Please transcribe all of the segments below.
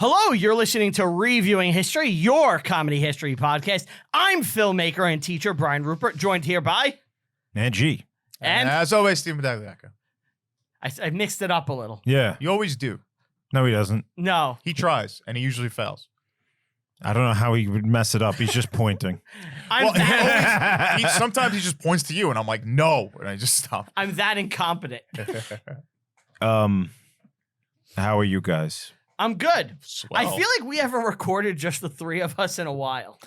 Hello, you're listening to Reviewing History, your comedy history podcast. I'm filmmaker and teacher Brian Rupert, joined here by... Anne Heche. And as always, Steve Medagliaco. I mixed it up a little. Yeah. You always do. No, he doesn't. No. He tries, and he usually fails. I don't know how he would mess it up. He's just pointing. Sometimes he just points to you, and I'm like, no, and I just stop. I'm that incompetent. How are you guys? I'm good. Swell. I feel like we haven't recorded just the three of us in a while.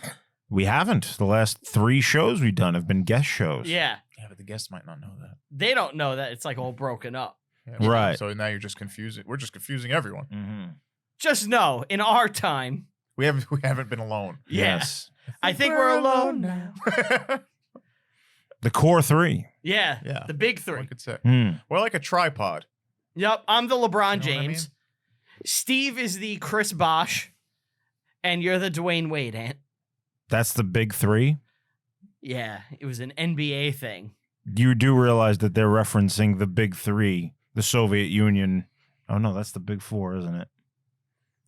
We haven't. The last 3 shows we've done have been guest shows. Yeah. Yeah, but the guests might not know that. They don't know that it's like all broken up. Yeah, Right. So now you're just confusing. We're just confusing everyone. Mm-hmm. Just know, in our time... We haven't been alone. Yeah. Yes. I think we're alone now. The core 3. Yeah. Yeah. The big I 3. could say. Mm. We're like a tripod. Yep. I'm the LeBron You know what I James. mean? Steve is the Chris Bosh. And you're the Dwayne Wade, Ant. That's the big 3? Yeah. It was an NBA thing. You do realize that they're referencing the big 3, the Soviet Union. Oh, no, that's the big 4, isn't it?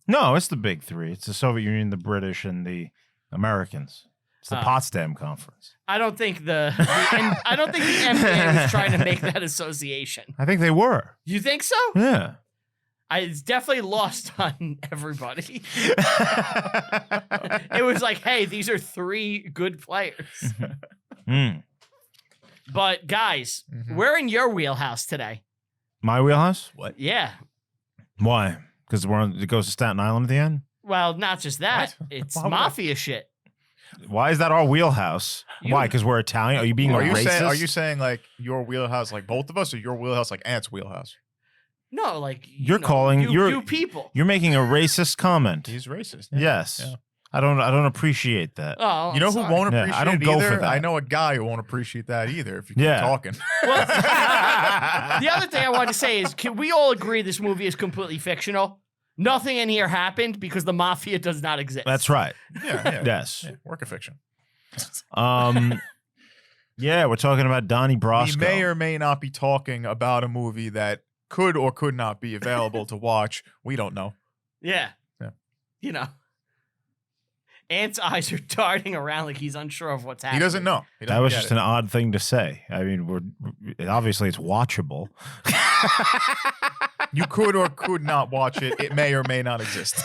No, it's the big 3. It's the Soviet Union, the British, and the Americans. It's the Potsdam Conference. I don't think the NBA was trying to make that association. I think they were. You think so? Yeah. It's definitely lost on everybody. It was like, hey, these are 3 good players. Mm. But guys, we're in your wheelhouse today. My wheelhouse? What? Yeah. Why? Because it goes to Staten Island at the end? Well, not just that. What? It's Why would mafia shit. Why is that our wheelhouse? Why? Because we're Italian? Are you being racist? Are you saying like your wheelhouse, like both of us, or your wheelhouse, like Ant's wheelhouse? No, like you're people. You're making a racist comment. He's racist. Yes. Yeah. I don't appreciate that. Oh, You know who won't appreciate I don't it go either? for that. I know a guy who won't appreciate that either if you keep talking. Well, the other thing I wanted to say is, can we all agree this movie is completely fictional? Nothing in here happened because the mafia does not exist. That's right. Yeah. Yes. Yeah, work of fiction. Yeah, we're talking about Donnie Brasco. We may or may not be talking about a movie that could or could not be available to watch. We don't know. Yeah. You know. Ant's eyes are darting around like he's unsure of what's happening. He doesn't know. He doesn't That was get just it. an odd thing to say. I mean, obviously it's watchable. You could or could not watch it. It may or may not exist.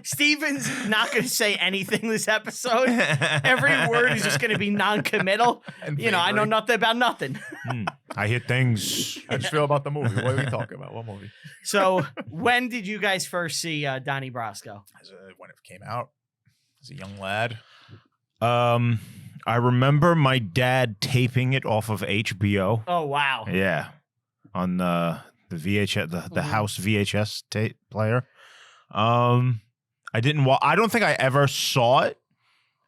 Steven's not going to say anything this episode. Every word is just going to be non-committal. And I know vaguely. nothing about nothing. I hear things. How do you feel about the movie? What are we talking about? What movie? So, when did you guys first see Donnie Brasco? When it came out, as a young lad. I remember my dad taping it off of HBO. Oh, wow. Yeah, on the VHS, the house VHS tape player. I don't think I ever saw it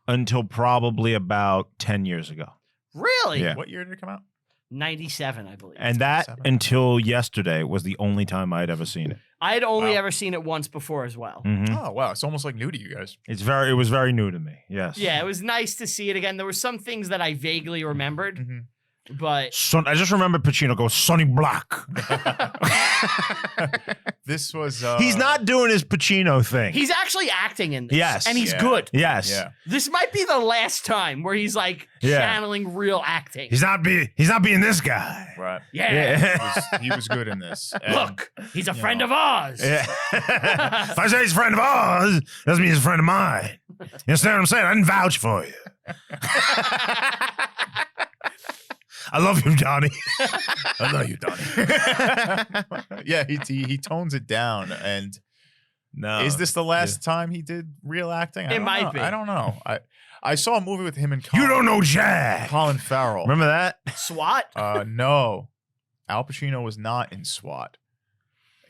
until probably about 10 years ago. Really? Yeah. What year did it come out? 97, I believe. And that 97. until yesterday was the only time I'd ever seen it. I had only Wow. ever seen it once before as well. Mhm. Oh, wow. It's almost like new to you guys. It was very new to me. Yes. Yeah, it was nice to see it again. There were some things that I vaguely remembered, Mm-hmm. but I just remember Pacino go Sonny Black. This was... He's not doing his Pacino thing. he's actually acting in this. Yes. And he's Yeah. good. Yes. Yeah. This might be the last time where he's like Yeah. channeling real acting. He's not being this guy. Right. Yeah. He was good in this. And Look, he's a friend of ours. Yeah. If I say he's a friend of ours, doesn't mean he's a friend of mine. You understand what I'm saying? I didn't vouch for you. I love you, Donnie. I love you, Donnie. Yeah, he tones it down. And No. is this the last time he did real acting? It might be. I don't know. I saw a movie with him and Colin, You don't know Jack. Colin Farrell. Remember that? SWAT? No. Al Pacino was not in SWAT.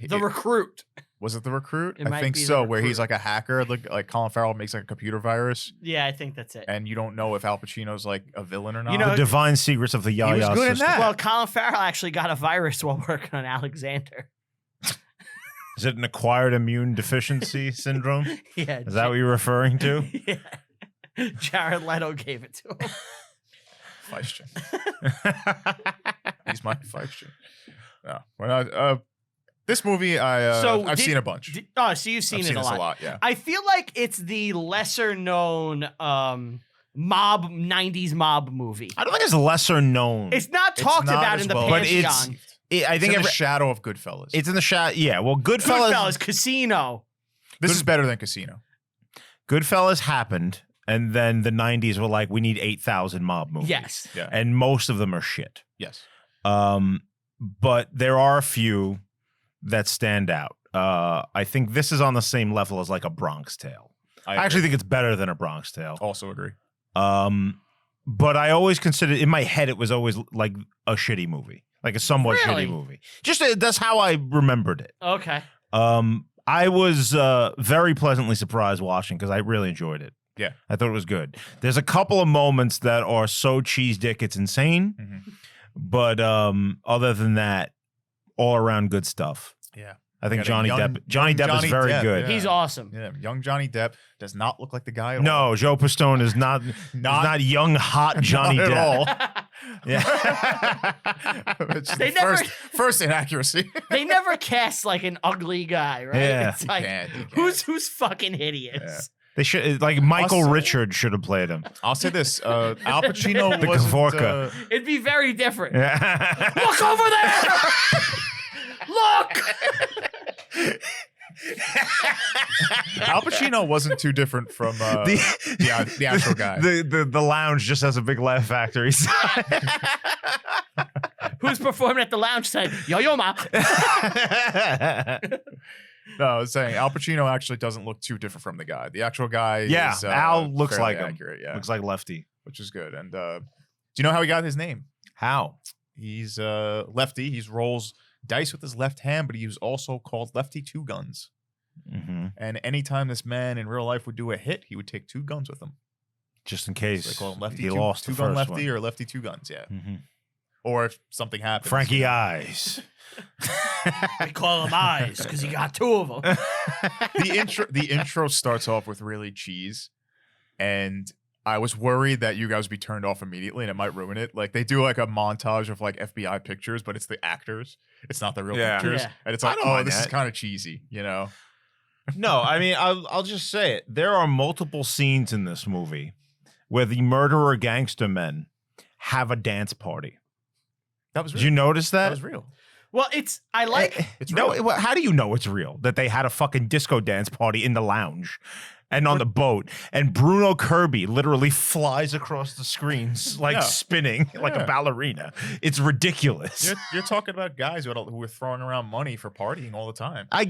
The Recruit. Was it The Recruit? It I might think be The so, where he's Recruit. like a hacker, like Colin Farrell makes like a computer virus, Yeah, I think that's it. and you don't know if Al Pacino's like a villain or not. You know, The divine secrets of the Yaya was good in system. that. Well, Colin Farrell actually got a virus while working on Alexander. Is it an acquired immune deficiency syndrome? Yeah. Is that what you're referring to? Yeah. Jared Leto gave it to him. Feistin. He's my Feistin. No, we're not. This movie, I've seen a bunch. So you've seen I've it seen a this lot. a lot, yeah. I feel like it's the lesser known mob 90s mob movie. I don't think it's lesser known. It's not talked not about as in the well Pantheon. I think It's in the shadow of Goodfellas. it's in the shot. Yeah, well, Goodfellas, Casino. This is better than Casino. Goodfellas happened, and then the 90s were like, we need 8,000 mob movies. Yes. Yeah. And most of them are shit. Yes. But there are a few that stand out. I think this is on the same level as like a Bronx Tale. I actually think it's better than a Bronx Tale. Also agree. But I always considered, in my head, it was always like a shitty movie, like a somewhat Really? shitty movie. Just that's how I remembered it. Okay. I was very pleasantly surprised watching because I really enjoyed it. Yeah. I thought it was good. There's a couple of moments that are so cheese dick it's insane. Mm-hmm. But other than that, all around good stuff. Yeah. I think Got a Johnny young- Depp is Johnny very Depp, good. yeah. He's awesome. Yeah, young Johnny Depp does not look like the guy at all. No, Joe Pistone is not not young, hot Johnny Not at Depp. all. Yeah. It's They the never- first inaccuracy. They never cast like an ugly guy, right? Yeah. It's like, You can't. who's fucking hideous? They should like Michael Also- Richards should have played him. I'll say this: Al Pacino The wasn't. Kavorka. It'd be very different. Yeah. Look over there! Look! Al Pacino wasn't too different from the actual guy. The lounge just has a big laugh factory. Who's performing at the lounge said, yo, ma. No, I was saying Al Pacino actually doesn't look too different from the guy. The actual guy, Yeah, is, Al looks fairly like him. accurate, yeah, Looks like Lefty. which is good. And do you know how he got his name? How? He's lefty. He rolls dice with his left hand, but he was also called Lefty Two Guns. Mm-hmm. And anytime this man in real life would do a hit, he would take two guns with him. Just in So case they call him Lefty he Two, lost two the Gun first Lefty one. or Lefty Two Guns, yeah. Mhm. Or if something happens, Frankie Eyes. We call him Eyes because he got two of them. The intro starts off with really cheese, and I was worried that you guys would be turned off immediately and it might ruin it. Like they do like a montage of like FBI pictures, but it's the actors. It's not the real Yeah. pictures. Yeah. And it's I like, don't oh, mind this is that. kind of cheesy, you know? No, I mean, I'll just say it. There are multiple scenes in this movie where the murderer gangster men have a dance party. That was Did real. you notice That that? was real. Well, I like. It's no. real. How do you know it's real? That they had a fucking disco dance party in the lounge and on the boat, and Bruno Kirby literally flies across the screens like Yeah. spinning like a Yeah. ballerina. It's ridiculous. You're talking about guys who were throwing around money for partying all the time. I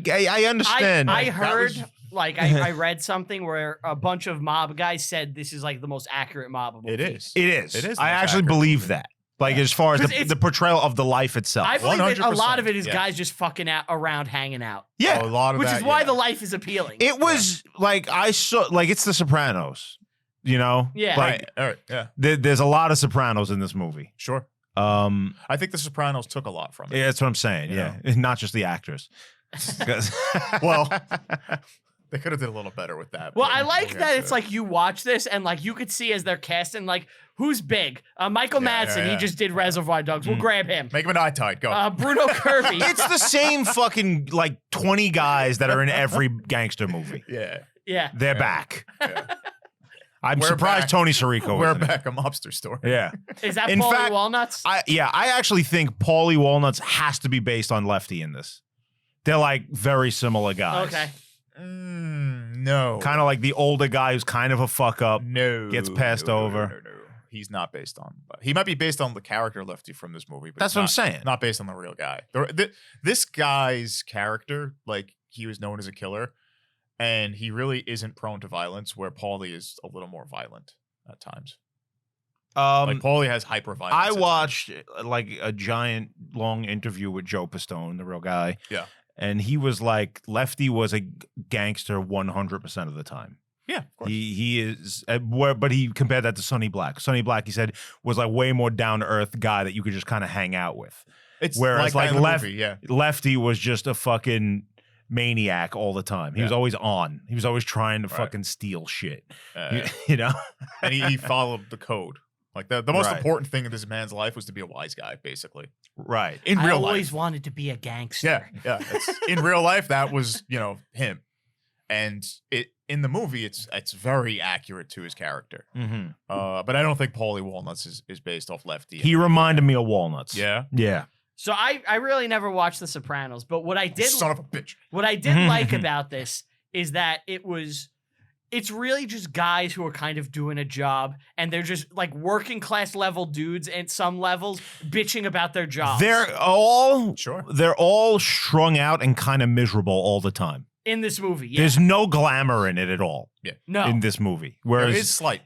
understand. I That heard, was- like, I read something where a bunch of mob guys said this is like the most accurate mob movie. It is. It is. It is the I most actually accurate believe movie. that. Like as far as 'Cause the it's- portrayal of the life itself. I believe it, a lot of it is 100%, guys just fucking out around hanging out, yeah. A lot of which that, is why yeah. the life is appealing. It was like I saw like it's The Sopranos, you know? Yeah. Like Right. All right. Yeah. there's a lot of Sopranos in this movie. Sure. I I think The Sopranos took a lot from it. yeah, that's what I'm saying. Yeah. Yeah. Not just the actors. 'Cause- Well, they could have did a little better with that. Well, but I like we'll that get it's to it. like you watch this and like you could see as they're casting like who's big. Michael Yeah, Madsen, yeah, he yeah. just did Reservoir Dogs. We'll grab him. Make him an eye tight. Go. Bruno Kirby. it's the same fucking like 20 guys that are in every gangster movie. yeah. Yeah. They're Yeah. back. Yeah. I'm We're surprised back. Tony Sirico We're isn't it. back. A mobster story. Yeah. Is that In Paulie fact, Walnuts? I actually think Paulie Walnuts has to be based on Lefty in this. They're like very similar guys. Okay. No. Kind of like the older guy who's kind of a fuck up. No. Gets passed over. No. He's not based on. He might be based on the character Lefty from this movie, but That's it's what I'm not- saying. Not based on the real guy. This guy's character, like he was known as a killer, and he really isn't prone to violence. Where Paulie is a little more violent at times. Like Paulie has hyper violence. I watched like a giant long interview with Joe Pistone, the real guy. Yeah. And he was like, Lefty was a gangster 100% of the time. Yeah, of course. He is, but he compared that to Sonny Black. Sonny Black, he said, was like way more down to earth guy that you could just kind of hang out with. It's Whereas like that in the movie, yeah. Lefty was just a fucking maniac all the time. He was Yeah. always on. He was always trying to Right. fucking steal shit. Uh, You know? and he followed the code. Like the most Right. important thing in this man's life was to be a wise guy, basically. Right. In I real always life. wanted to be a gangster. Yeah. In real life, that was, him. And in the movie, it's very accurate to his character. Mm-hmm. But I don't think Paulie Walnuts is based off Lefty. He reminded me of Walnuts. Yeah. Yeah. So I really never watched The Sopranos, but what I did Son of a bitch. what I did like about this is that it's really just guys who are kind of doing a job, and they're just like working class level dudes at some levels bitching about their jobs. They're all Sure. They're all strung out and kind of miserable all the time. in this movie. Yeah. There's no glamour in it at all No. in this movie. There Whereas, is slight.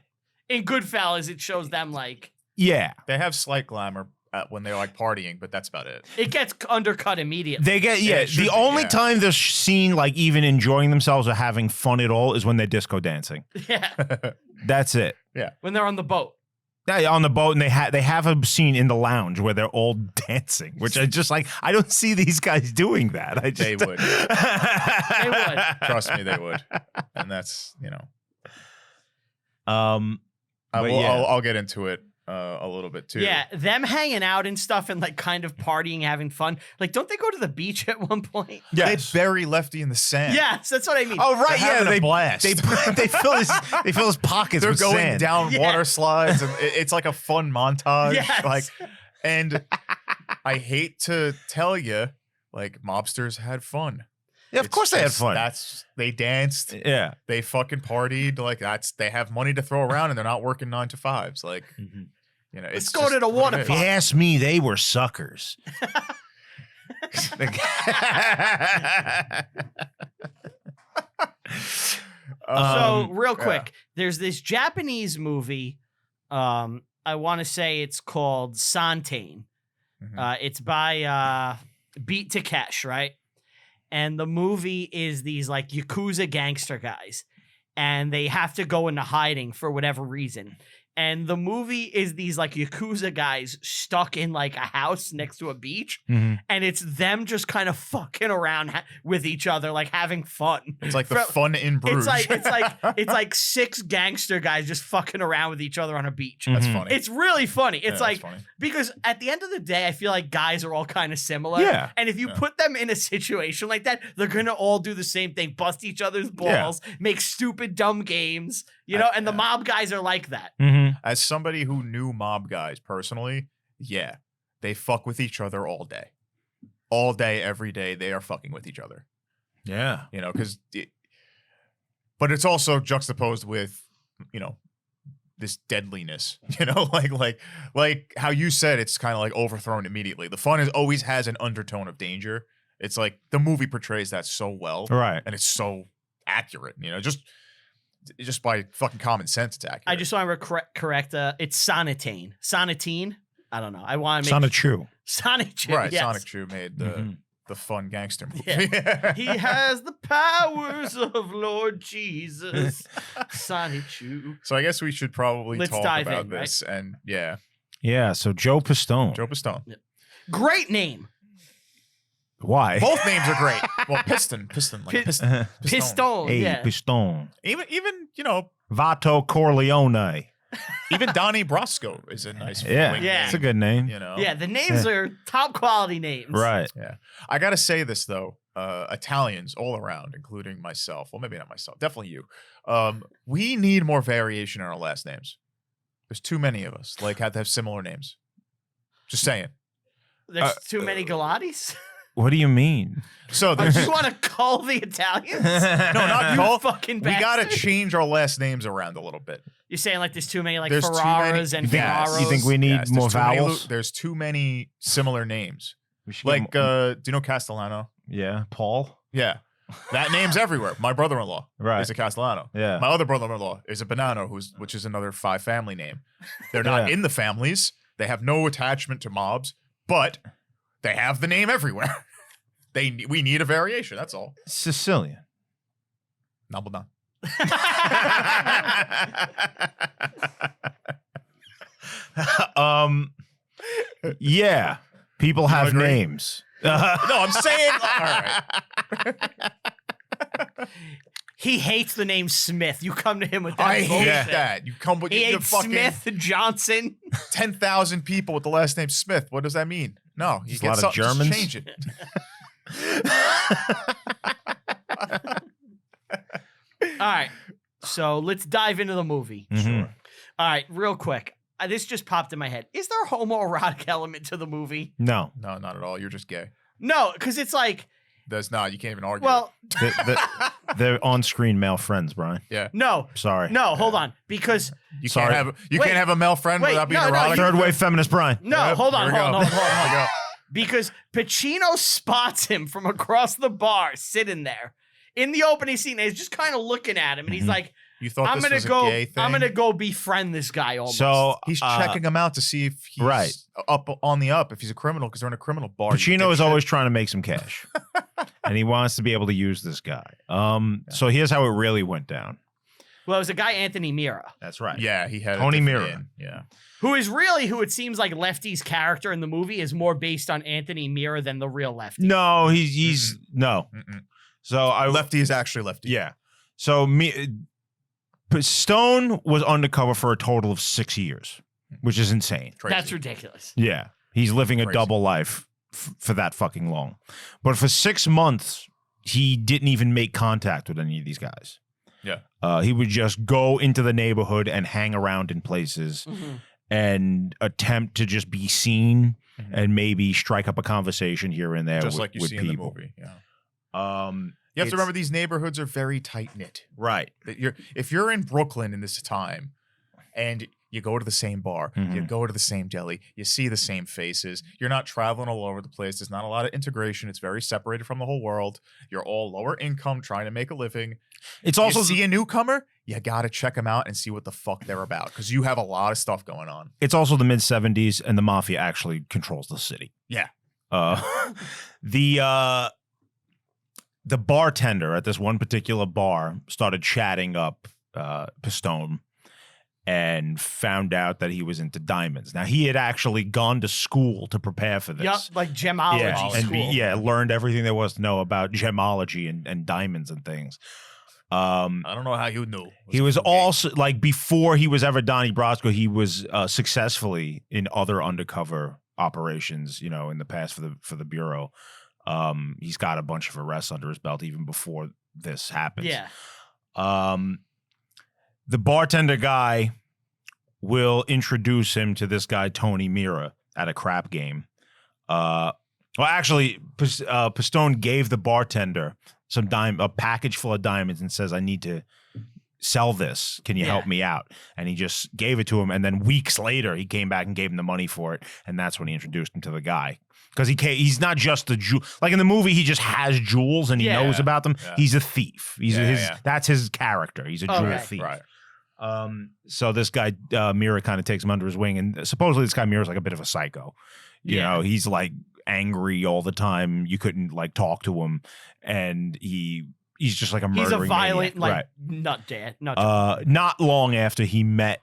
In Goodfellas, it shows them like yeah, They have slight glamour when they're like partying, but that's about it. it gets undercut immediately. they get it should the be, only yeah. time they're seen like even enjoying themselves or having fun at all is when they're disco dancing. Yeah. That's it. When they're on the boat. Yeah, on the boat, and they have a scene in the lounge where they're all dancing, which I just like. I don't see these guys doing that. I just, They would. They would. Trust me, they would. And that's, Um, But will, yeah. I'll get into it a little bit too. Yeah, them hanging out and stuff and like kind of partying, having fun. Like, don't they go to the beach at one point? They bury Lefty in the sand. Yes, that's what I mean. oh right, They're yeah, having a they blast. they fill his pockets They're with going sand. down Yeah. water slides, and it's like a fun montage. Yes. And I hate to tell you, like mobsters had fun. Yeah, of It's course they had just- fun. They danced. Yeah. They fucking partied. Like they have money to throw around, and they're not working 9 to 5s. Like Let's it's go just to the what water it If you is. park. ask me, they were suckers. So real yeah. quick, there's this Japanese movie. I want to say it's called Santain. Mhm. It's by Beat Takesh, right? And the movie is these like Yakuza gangster guys, and they have to go into hiding for whatever reason. And the movie is these like Yakuza guys stuck in like a house next to a beach, Mhm. and it's them just kind of fucking around with each other, like having fun. It's like the For- fun in Bruges. It's like 6 gangster guys just fucking around with each other on a beach. That's Mhm. funny. It's really funny. Yeah, It's that's like funny. because at the end of the day, I feel like guys are all kind of similar. Yeah. And if you Yeah. put them in a situation like that, they're gonna all do the same thing: bust each other's balls, make stupid dumb games, And the mob guys are like that. Mhm. As somebody who knew mob guys personally, yeah, they fuck with each other all day. All day, every day, they are fucking with each other. Yeah. But it's also juxtaposed with, this deadliness, like how you said, it's kind of like overthrown immediately. The fun always has an undertone of danger. It's like the movie portrays that so well, Right. and it's so accurate, just by fucking common sense, it's accurate. I just want to correct. It's Sonatine. Sonatine. I don't know. I want to make Sonic True. Sonic. right. Yes. Sonic True made the Mhm. the fun gangster movie. Yeah. He has the powers of Lord Jesus. Sonic True. So I guess we should probably Let's talk dive about in, right? this. And yeah, Yeah. So Joe Pistone. Joe Pistone. Great name. Why? Both names are great. Well, Piston, like Pi- Piston. Pistone. Hey, Yeah. Pistone. Even Vato Corleone. even Donnie Brasco is a nice Yeah. wing Yeah. It's a name, good name. Yeah, the names are top quality names. Right. Yeah. I gotta say this though, Italians all around, including myself. Well, maybe not myself, definitely you. We need more variation in our last names. There's too many of us. Like have to have similar names. Just saying. There's too many Galatis. What do you mean? So Oh, there's you want to call the Italians? no, not You call. fucking We gotta bastard. change our last names around a little bit. You're saying like there's too many like There's too Ferraras many- and Yes. Ferraros. You think we need Yes, more there's too many vowels? There's too many similar names. We should Like, get mo- do you know Castellano? yeah, Paul. Yeah. That name's everywhere. My brother-in-law Right. is a Castellano. Yeah. My other brother-in-law is a Bonanno, which is another 5 family name. They're not Yeah. in the families. They have no attachment to mobs, but they have the name everywhere. We need a variation. That's all. Sicilian. Nabaldon. Yeah. People have agree? names. No, I'm saying. All right. He hates the name Smith. You come to him with that I hate bullshit. that. You come with He the hates fucking Smith, Johnson. 10,000 people with the last name Smith. What does that mean? No, you Just a get lot of something, just Germans. change it. All right. So let's dive into the movie. Mhm. All right, real quick. This just popped in my head. Is there a homoerotic element to the movie? No. No, not at all. You're just gay. No, because it's like, There's not. You can't even argue. well, They're on-screen male friends, Brian. no, Sorry. no, hold on. Because, you sorry. can't Wait, have a male friend wait, without being no, no, erotic. Third wave feminist Brian. no, Yep, hold on, there we hold on, go. hold on, There we hold on. go. Because Pacino spots him from across the bar sitting there in the opening scene. And he's just kind of looking at him and he's Mhm. like, You thought I'm this gonna was go, a gay thing? I'm gonna go befriend this guy almost. So He's checking him out to see if he's Right. up on the up, if he's a criminal, because they're in a criminal bar. you Pacino is dipshit. always trying to make some cash, and he wants to be able to use this guy. So here's how it really went down. well, it was a guy, Anthony Mira, That's right. Yeah, he had a Tony different Mira. in. Yeah. who it seems like Lefty's character in the movie is more based on Anthony Mira than the real Lefty. No, he's no. Mm-mm. So Lefty is actually Lefty. Yeah. So Stone was undercover for a total of 6 years, which is insane. Crazy. That's ridiculous. Yeah. He's living a Crazy. double life for that fucking long. But for 6 months, he didn't even make contact with any of these guys. Yeah. He would just go into the neighborhood and hang around in places Mhm. and attempt to just be seen Mhm. and maybe strike up a conversation here and there Just with, like you with see people. in the movie. Yeah. You have It's- to remember these neighborhoods are very tight knit. Right. If you're in Brooklyn in this time, and you go to the same bar, you Mhm. go to the same deli, you see the same faces. You're not traveling all over the place. There's not a lot of integration. It's very separated from the whole world. You're all lower income, trying to make a living. It's also You see a newcomer, you gotta check them out and see what the fuck they're about, because you have a lot of stuff going on. It's also the mid 70s, and the mafia actually controls the city. Yeah. The bartender at this one particular bar started chatting up Pistone and found out that he was into diamonds. Now, he had actually gone to school to prepare for this. Yup, like gemology Yeah, and school. learned everything there was to know about gemology and diamonds and things. I don't know how you knew. He was also, like, before he was ever Donnie Brasco, he was successfully in other undercover operations, in the past for the Bureau. He's got a bunch of arrests under his belt even before this happens. Yeah. The bartender guy will introduce him to this guy, Tony Mira, at a crap game. Well, actually, Pistone gave the bartender a package full of diamonds and says, I need to sell this. Can you help me out? And he just gave it to him. And then weeks later, he came back and gave him the money for it. And that's when he introduced him to the guy. Because he's not just the jewel. Like in the movie, he just has jewels and he knows about them. Yeah. He's a thief. That's his character. He's a jewel thief. Right. So this guy Mira kind of takes him under his wing, and supposedly this guy Mira's like a bit of a psycho. You know, he's like angry all the time. You couldn't like talk to him, and he's just like a murdering. He's a violent, maniac. nut dad. Not long after he met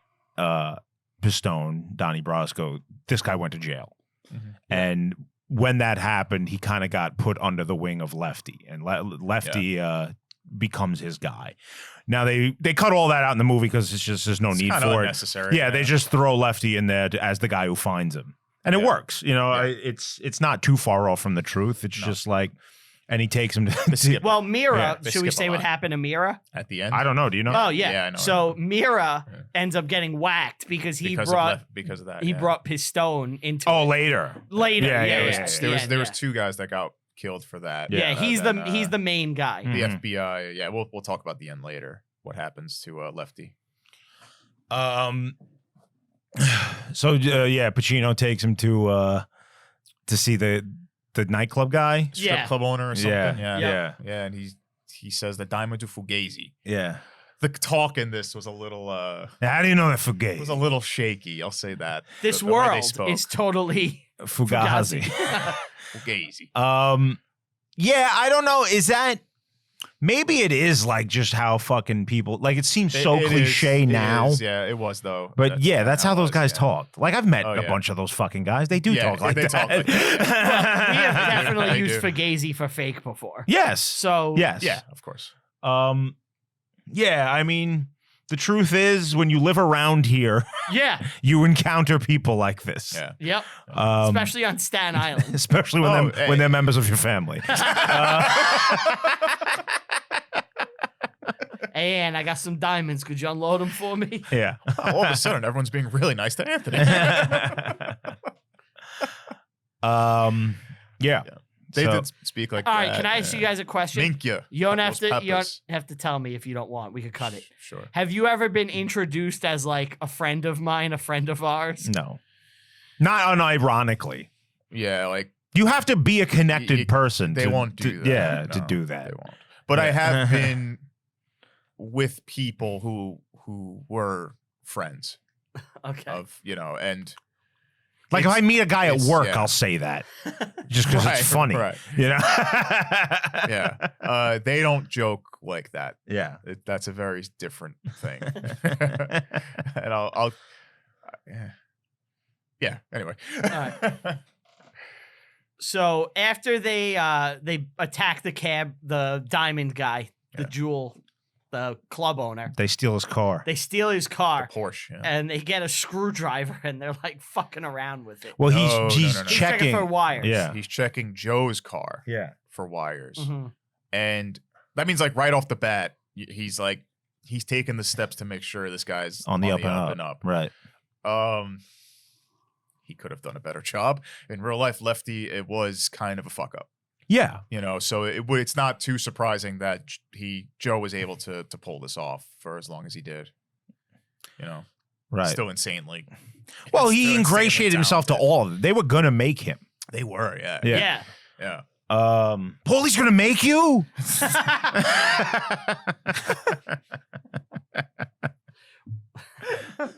Pistone, Donnie Brasco, this guy went to jail, and when that happened, he kind of got put under the wing of Lefty, and Lefty becomes his guy. Now they cut all that out in the movie because there's no need for it. Unnecessary. Yeah, they just throw Lefty in there as the guy who finds him, and it works. It's not too far off from the truth. It's just like, and he takes him to. Well, Mira, Yeah, should we skip say a what lot. happened to Mira? at the end. I don't know. Do you know? Oh yeah. Yeah, I know. So Mira ends up getting whacked because he brought because of that. he brought Pistone into Oh, it. later. later. Yeah, Yeah, yeah, yeah, There was two guys that got killed for that. Yeah, he's then, the main guy. Mm. the Mhm. FBI. Yeah, we'll talk about the end later. What happens to Lefty? So Pacino takes him to see the nightclub guy. Yeah. Strip club owner or something. Yeah. And he says the diamond to Fugazi. Yeah. The talk in this was a little How do you know that it Fugazi? was a little shaky. I'll say that. This The way they world spoke. is totally Fugazi. Fugazi. Yeah, I don't know. Is that maybe it is like just how fucking people like it seems so It cliche is, now. Yeah, it was though. But that's how it those was, guys yeah. talk. Like I've met Oh, a yeah. bunch of those fucking guys. They do Yeah, talk like they that. talk like we have definitely They used do. Fugazi for fake before. Yes. So Yes. Yeah, of course. Yeah, I mean, the truth is, when you live around here, Yeah. you encounter people like this. Yeah. Yep. Um, Especially on Staten Island. especially when Oh, when they're members of your family. Hey, Ann, I got some diamonds. Could you unload them for me? Yeah. All of a sudden, everyone's being really nice to Anthony. Yeah. They So- did speak like All right, that. can I ask you guys a question? Mink ya. You don't have Those to. You don't peppers. have to tell me if you don't want. We could cut it. Sure. Have you ever been introduced as like a friend of mine, a friend of ours? No. Not unironically. Yeah, like You have to be a connected person. they to, won't do that. Yeah, to No, do that. They won't. But I Yeah. have been with people who were friends Okay. of, and Like if I meet a guy at it's- work, yeah. I'll say that just because Right, it's funny. right. You know? Yeah. They don't joke like that. Yeah. That's a very different thing. And I'll yeah. Anyway. right. So after they attack the diamond guy, the Yeah. jewel, the club owner, They steal his car. they steal his car Porsche. Yeah. and they get a screwdriver and they're like fucking around with it. Well, he's No, he's no, no. He's checking checking. for wires. Yeah. He's checking Joe's car Yeah. for wires. Mhm. And that means like right off the bat, he's taking the steps to make sure this guy's On the up and up. Right. He could have done a better job. In real life, Lefty, it was kind of a fuck up. Yeah. So it's not too surprising that Joe was able to pull this off for as long as he did. Right. Still insanely. Well, still he insanely ingratiated himself to talented. all of them. They were gonna make him. They were, yeah. Yeah. Yeah. Paulie's gonna make you.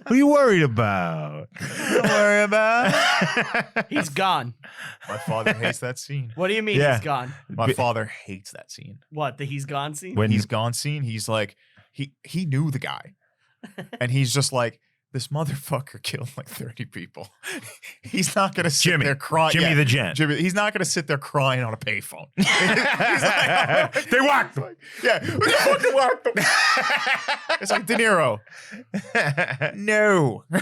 Who are you worried about? Don't worry about. He's gone. My father hates that scene. What do you mean Yeah. he's gone? My father hates that scene. What, the he's gone scene? When He's gone scene. He's like, he knew the guy. And he's just like, this motherfucker killed like 30 people. He's not gonna sit Jimmy. there crying. Jimmy the Gent. Jimmy, he's not gonna sit there crying on a payphone. He's like, They whacked him. yeah, we fucking whacked him. It's like De Niro. No. They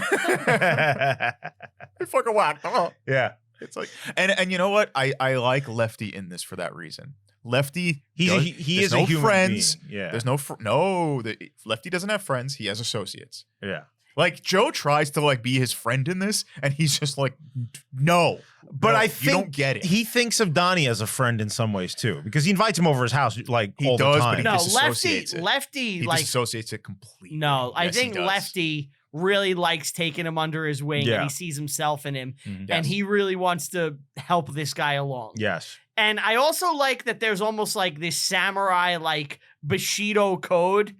fucking whacked him. Yeah. It's like, and you know what? I like Lefty in this for that reason. Lefty, He there's is no a human friends. being. Yeah. There's Lefty doesn't have friends. He has associates. Yeah. Like Joe tries to like be his friend in this, and he's just like, no. But no, I you think don't get it. he thinks of Donnie as a friend in some ways too, because he invites him over his house like He all does, the but time. he No, disassociates it. Lefty, He like, disassociates it completely. no, I Yes, he think does. Lefty really likes taking him under his wing Yeah. and he sees himself in him Mhm. and Yes. he really wants to help this guy along. Yes. And I also like that there's almost like this samurai like Bushido code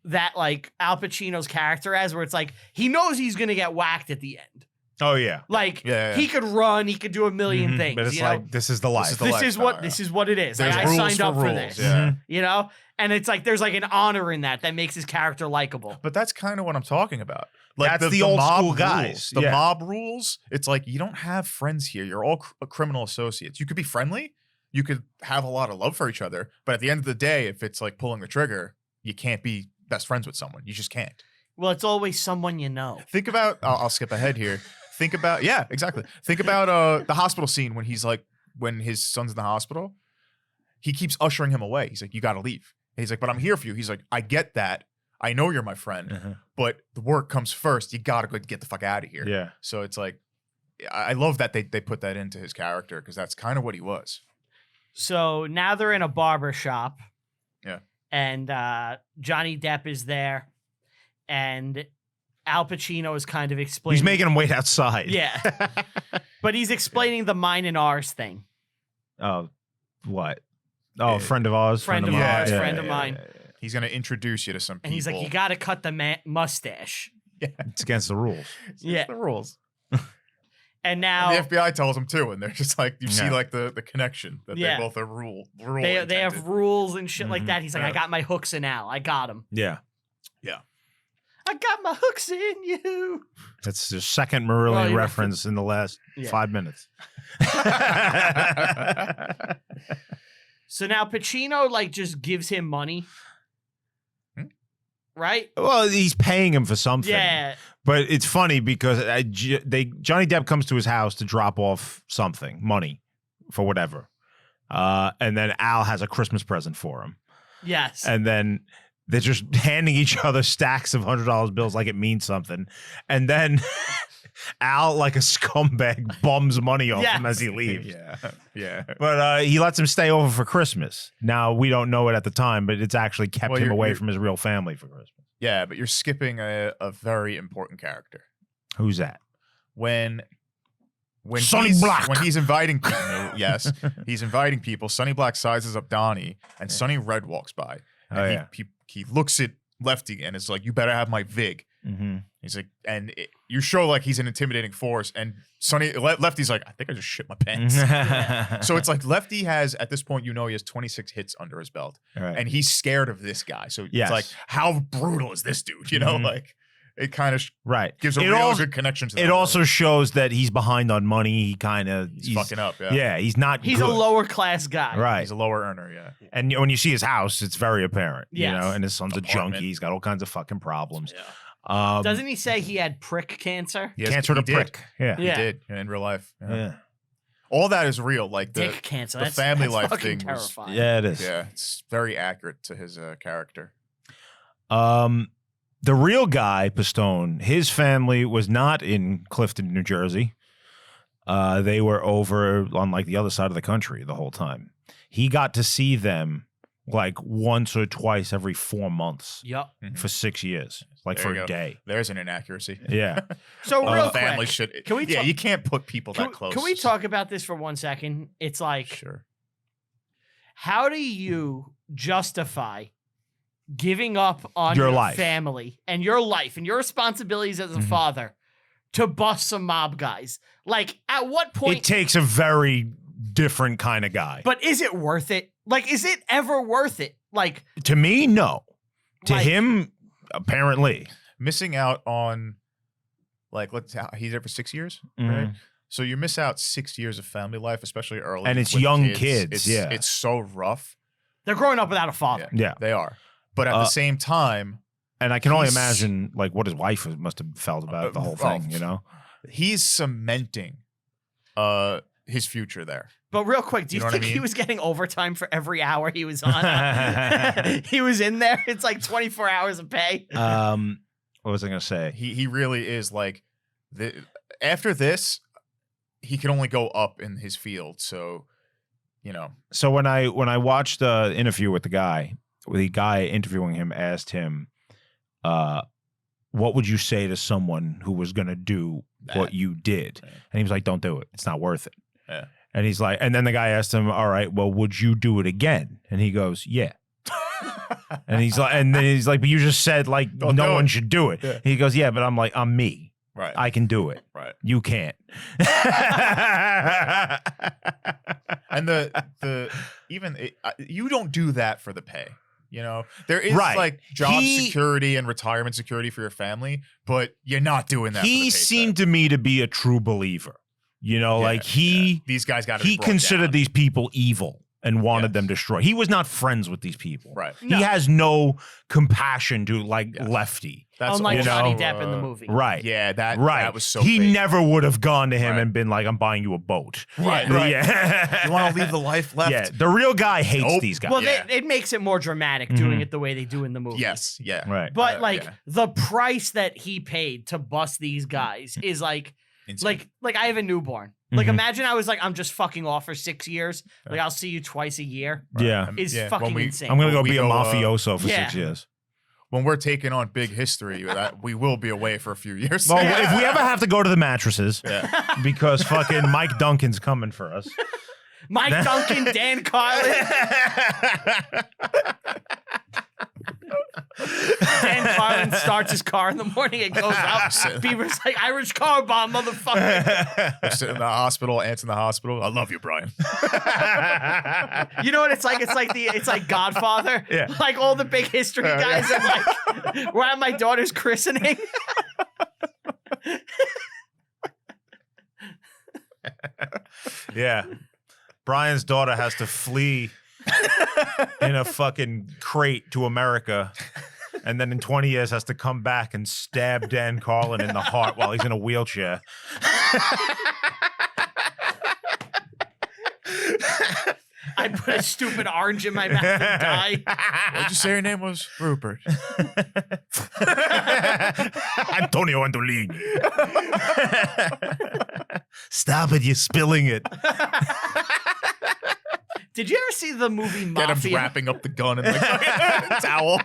that like Al Pacino's character has, where it's like he knows he's gonna get whacked at the end. Oh yeah. Like Yeah. he could run, he could do a million Mhm. things. But it's you like know? this is the life. is the this is what lifestyle, this yeah. is what it is. There's Like, I rules signed for up for rules, this. yeah. You know? And it's like there's like an honor in that makes his character likable. But that's kind of what I'm talking about. Like That's the old mob school rules, guys. The Yeah. mob rules. It's like you don't have friends here. You're all criminal associates. You could be friendly. You could have a lot of love for each other. But at the end of the day, if it's like pulling the trigger, you can't be best friends with someone. You just can't. Well, it's always someone you know. Think about. I'll skip ahead here. Think about. Yeah, exactly. Think about the hospital scene when he's like when his son's in the hospital. He keeps ushering him away. He's like, "You got to leave." And he's like, "But I'm here for you." He's like, "I get that. I know you're my friend." Mhm. But the work comes first. You gotta go get the fuck out of here. Yeah. So it's like, I love that they put that into his character because that's kind of what he was. So now they're in a barber shop. Yeah. And Johnny Depp is there. And Al Pacino is kind of explaining. He's making him wait outside. Yeah. But he's explaining the mine and ours thing. Oh, what? Oh, Yeah. friend of ours. Friend of mine. ours, friend of mine. He's gonna introduce you to some people. And he's like, you got to cut the mustache. It's against the rules. Yeah. the rules. And now And the FBI tells him too, and they're just like, you see Yeah. like the connection that Yeah. they both are rule. they have intended. rules and shit like Mhm. that. He's like, I Yeah. got my hooks in Al. I got him. Yeah. I got my hooks in you. That's the second Marillion Well, you- reference in the last Yeah. 5 minutes. So now Pacino like just gives him money. Hmm? right? Well, he's paying him for something. Yeah. But it's funny because Johnny Depp comes to his house to drop off something, money for whatever. And then Al has a Christmas present for him. Yes. And then they're just handing each other stacks of $100 bills like it means something. And then Al, like a scumbag, bums money off him as he leaves. Yeah. But he lets him stay over for Christmas. Now, we don't know it at the time, but it's actually kept him away from his real family for Christmas. Yeah, but you're skipping a very important character. Who's that? When Sonny Black. When he's inviting people, yes, he's inviting people. Sonny Black sizes up Donnie, and Sonny Red walks by. And he looks at Lefty and is like, "You better have my vig." Mm-hmm. He's like, you show like he's an intimidating force, and Lefty's like, "I think I just shit my pants." So it's like Lefty has, at this point, he has 26 hits under his belt, and he's scared of this guy. So it's like, how brutal is this dude? Like it kind of gives a real good connection to. It also shows that he's behind on money. He kind of he's fucking up. Yeah, he's not. He's good. a lower class guy. Right, he's a lower earner. Yeah, and when you see his house, it's very apparent. Yes. And his son's a junkie. He's got all kinds of fucking problems. Yeah. Doesn't he say he had prick cancer? Cancer to prick. Yeah. He did in real life. Yeah. All that is real. Like dick cancer. The family life fucking thing terrifying. Yeah, it is. Yeah, it's very accurate to his character. The real guy, Pistone, his family was not in Clifton, New Jersey. They were over on like the other side of the country the whole time. He got to see them like once or twice every 4 months. Yep. For 6 years, like There for you a go. day. There's an inaccuracy. Yeah. So real family quick, should. can we Yeah, talk- you can't put people that close. Can we talk about this for 1 second? It's like, Sure. how do you justify giving up on Your your life. family and your life and your responsibilities as a father to bust some mob guys? Like, at what point? It takes a very different kind of guy. But is it worth it? Like, is it ever worth it? Like, To me, no. To Like- him, apparently. Missing out on, like, he's there for 6 years, right? So you miss out 6 years of family life, especially early, And it's with young kids, it's so rough. they're growing up without a father. Yeah. They are, but at the same time, And I can only He's- imagine like what his wife must have felt about the whole thing, you know? he's cementing his future there. But real quick, do you, You know what I think he mean? was getting overtime for every hour he was on? He was in there. It's like 24 hours of pay. What was I going to say? He really is like after this, he can only go up in his field. So, So when I watched the interview with the guy interviewing him asked him, what would you say to someone who was going to do what you did? Yeah. And he was like, don't do it. It's not worth it. Yeah. And he's like, and then the guy asked him, all right, well, would you do it again? And he goes, yeah. And he's like, but you just said like Don't no do one it. should do it. Yeah. He goes, yeah, but I'm me. right, I can do it. right. You can't. And you don't do that for the pay. There is Right. like job security and retirement security for your family, but you're not doing that. for the He paycheck. seemed to me to be a true believer. These guys got to. he considered these people evil and wanted Yes. them destroyed. He was not friends with these people. right. No. He has no compassion to like Yes. Lefty. That's Unlike also, Johnny Depp in the movie. Right. Yeah, that was so. He fake. never would have gone to him Right. and been like, I'm buying you a boat. Right, Yeah. right. Yeah. You want to leave the life left? Yeah. The real guy hates Nope. these guys. Well, Yeah. it makes it more dramatic doing it the way they do in the movie. Yes. Yeah. Right. But like yeah. the price that he paid to bust these guys is like Insane. like I have a newborn. Like Mhm. imagine I was like, I'm just fucking off for 6 years. Like I'll see you twice a year. Yeah. Is Yeah, fucking when we- insane. I'm going to go We be a go, mafioso for yeah. 6 years. when we're taking on big history, we will be away for a few years. Well, if we ever have to go to the mattresses, yeah. because fucking Mike Duncan's coming for us. Mike Duncan, Dan Carlin. Dan Carlin starts his car in the morning and goes out. Beaver's like, Irish car bomb, motherfucker. We're sitting in the hospital, Aunt's in the hospital. I love you, Brian. You know what it's like? It's like Godfather. Yeah. Like all the big history guys are like, we're at my daughter's christening. Yeah. Brian's daughter has to flee in a fucking crate to America and then in 20 years has to come back and stab Dan Carlin in the heart while he's in a wheelchair. I put a stupid orange in my mouth and die. What'd you say your name was? Rupert. Antonio Antolini. Stop it, you're spilling it. Did you ever see the movie Get him Mafia? wrapping up the gun in the towel.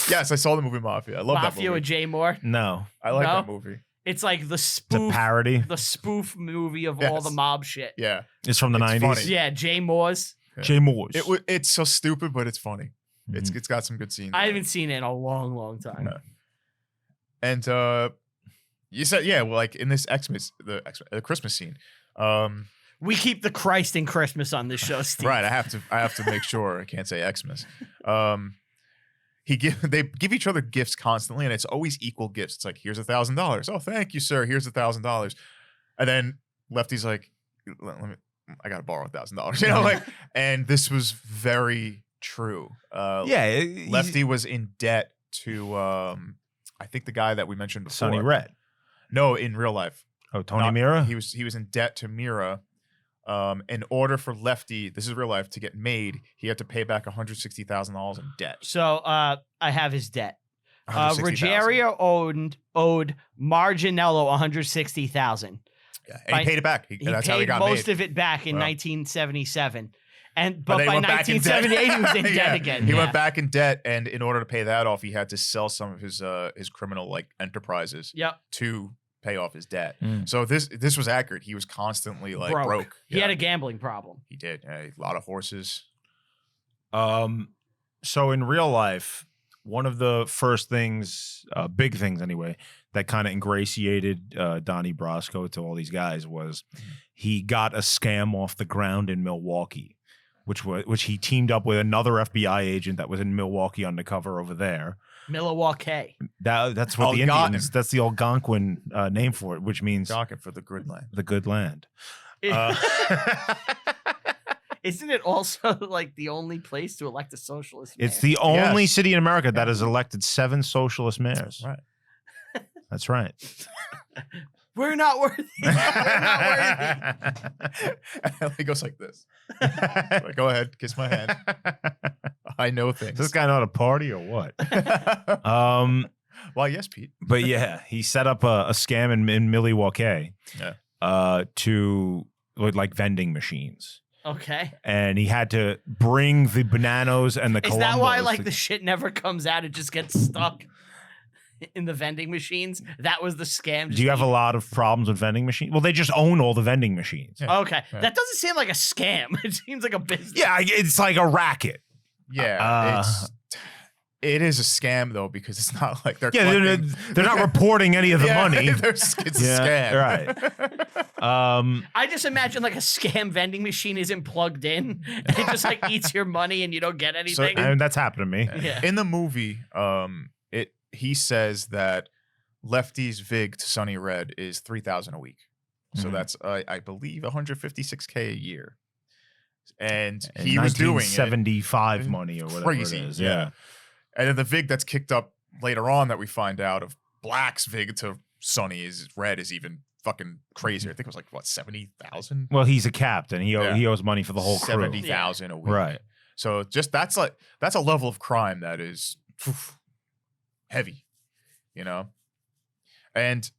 Yes, I saw the movie Mafia. I love that Mafia movie. with Jay Moore. No. I like No? that movie. It's like the It's a spoof, parody. the spoof movie of all Yes. the mob shit. Yeah. It's from the It's 90s. funny. Yeah, Jay Moore's. Jay Moores. It's so stupid, but it's funny. It's got some good scenes. I in it. haven't seen it in a long, long time. No. And you said well, like in this the Christmas scene. We keep the Christ in Christmas on this show, Steve. Right, I have to make sure I can't say Xmas. They give each other gifts constantly, and it's always equal gifts. It's like, here's $1,000. Oh, thank you, sir. Here's $1,000. And then Lefty's like, I gotta borrow $1,000. You know, like, and this was very true. Lefty was in debt to I think the guy that we mentioned before. Sonny Red. No, in real life. Oh, Tony Mira? He was in debt to Mira. In order for Lefty, this is real life, to get made, he had to pay back $160,000 in debt. So I have his debt. $160,000. Ruggiero owed Marginello $160,000. Yeah, and he paid it back. That's how he paid got most made. of it back in Well. 1977. But then he by went back in debt. 1978, he was in debt Yeah, again. He yeah. went back in debt, and in order to pay that off, he had to sell some of his criminal like enterprises Yep. to pay off his debt. Mm. So this was accurate. He was constantly like broke. He had a gambling problem. He did. Yeah, a lot of horses. So in real life, one of the first things, big things anyway, that kind of ingratiated Donnie Brasco to all these guys was he got a scam off the ground in Milwaukee, which he teamed up with another FBI agent that was in Milwaukee undercover over there. Milwaukee. That's what the Algonquin. Indians. That's the Algonquin name for it, which means Talking for the good land. the good land. Uh, Isn't it also like the only place to elect a socialist? It's mayor? the only Yes. city in America that has elected 7 socialist mayors. Right. That's right. We're not worthy. We're not worthy. He goes like this. Like, go ahead, kiss my hand. I know things. Is this guy not a party or what? Well, yes, Pete. But yeah, he set up a scam in Milwaukee to with like vending machines. Okay. And he had to bring the bananas and the Is that why Columbos like to- the shit never comes out? It just gets stuck in the vending machines. That was the scam. Do you have a lot of problems with vending machines? Well, they just own all the vending machines. Yeah. Okay, that doesn't seem like a scam. It seems like a business. Yeah, it's like a racket. Yeah, it is a scam though, because it's not like they're they're not reporting any of the money. It's a scam, right? I just imagine like a scam vending machine isn't plugged in. It just like eats your money and you don't get anything. I mean, that's happened to me. Yeah. In the movie, he says that Lefty's vig to Sonny Red is $3,000 a week, so Mhm. that's I believe $156K a year, and he was doing it 75 money or whatever crazy, it is. yeah. And then the vig that's kicked up later on that we find out of Black's vig to Sonny is Red is even fucking crazier. I think it was like what 70,000. Well, he's a captain. He Yeah. he owes money for the whole crew. 70,000 a week. Right. So just that's a level of crime that is heavy, you know. And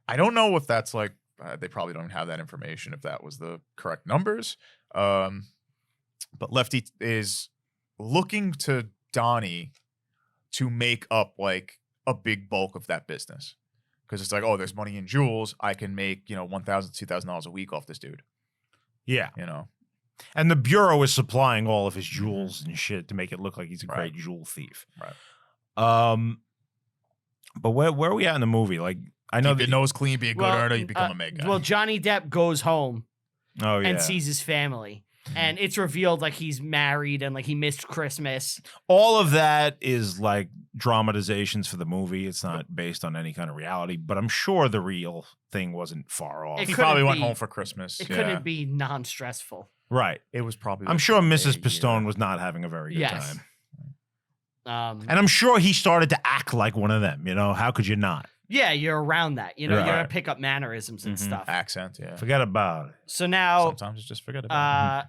I don't know if that's like they probably don't have that information if that was the correct numbers. But Lefty is looking to Donnie to make up like a big bulk of that business, because it's like, oh, there's money in jewels. I can make $1,000, $2,000 a week off this dude. Yeah. You know. And the Bureau is supplying all of his jewels and shit to make it look like he's a Right. great jewel thief. Right. But where are we at in the movie? Like, I know Keep that your nose clean, be a good earner, you become a mega. Well, Johnny Depp goes home oh yeah, and sees his family. And it's revealed like he's married and like he missed Christmas. all of that is like dramatizations for the movie. It's not based on any kind of reality, but I'm sure the real thing wasn't far off. It he couldn't probably went be- home for Christmas. It yeah. couldn't be non-stressful. Right. It was probably. I'm like sure a Mrs. year. Pistone was not having a very good Yes. time. And I'm sure he started to act like one of them. You know, how could you not? Yeah, you're around that. You know, Right. you're gonna pick up mannerisms and stuff. Accent, yeah. Forget about it. So now, Sometimes it's just forget about it.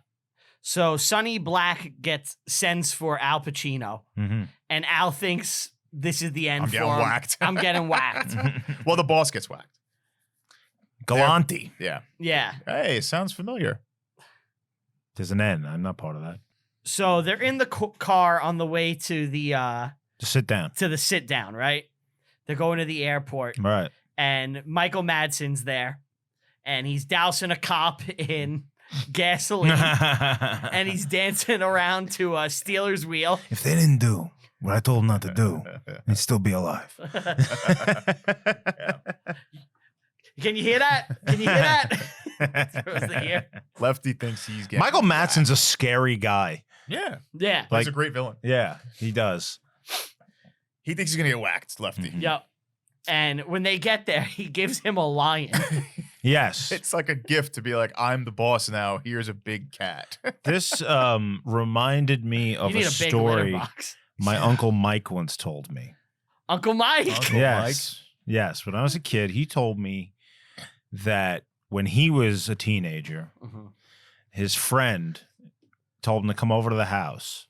so Sonny Black sends for Al Pacino, Mm-hmm. and Al thinks this is the end I'm for getting him. whacked. I'm getting whacked. Well, the boss gets whacked. Galante. Yeah. Yeah. Hey, it sounds familiar. There's an N. I'm not part of that. So they're in the car on the way to the Just sit down. sit down, right? They're going to the airport, All right. and Michael Madsen's there, and he's dousing a cop in gasoline, and he's dancing around to a Steelers wheel. If they didn't do what I told them not to do, they'd still be alive. Can you hear that? Can you hear that? Throws the ear. Lefty thinks he's getting Michael Madsen's a scary guy. Yeah. Yeah. He's a great villain. Yeah, he does. He thinks he's gonna get whacked, Lefty. Yep. And when they get there, he gives him a lion. Yes. It's like a gift to be like, I'm the boss now. Here's a big cat. This reminded me of You need a a big litter story box. my Uncle Mike once told me. Uncle Mike. Uncle Yes. Yes. When I was a kid, he told me that when he was a teenager, Mhm. his friend told him to come over to the house.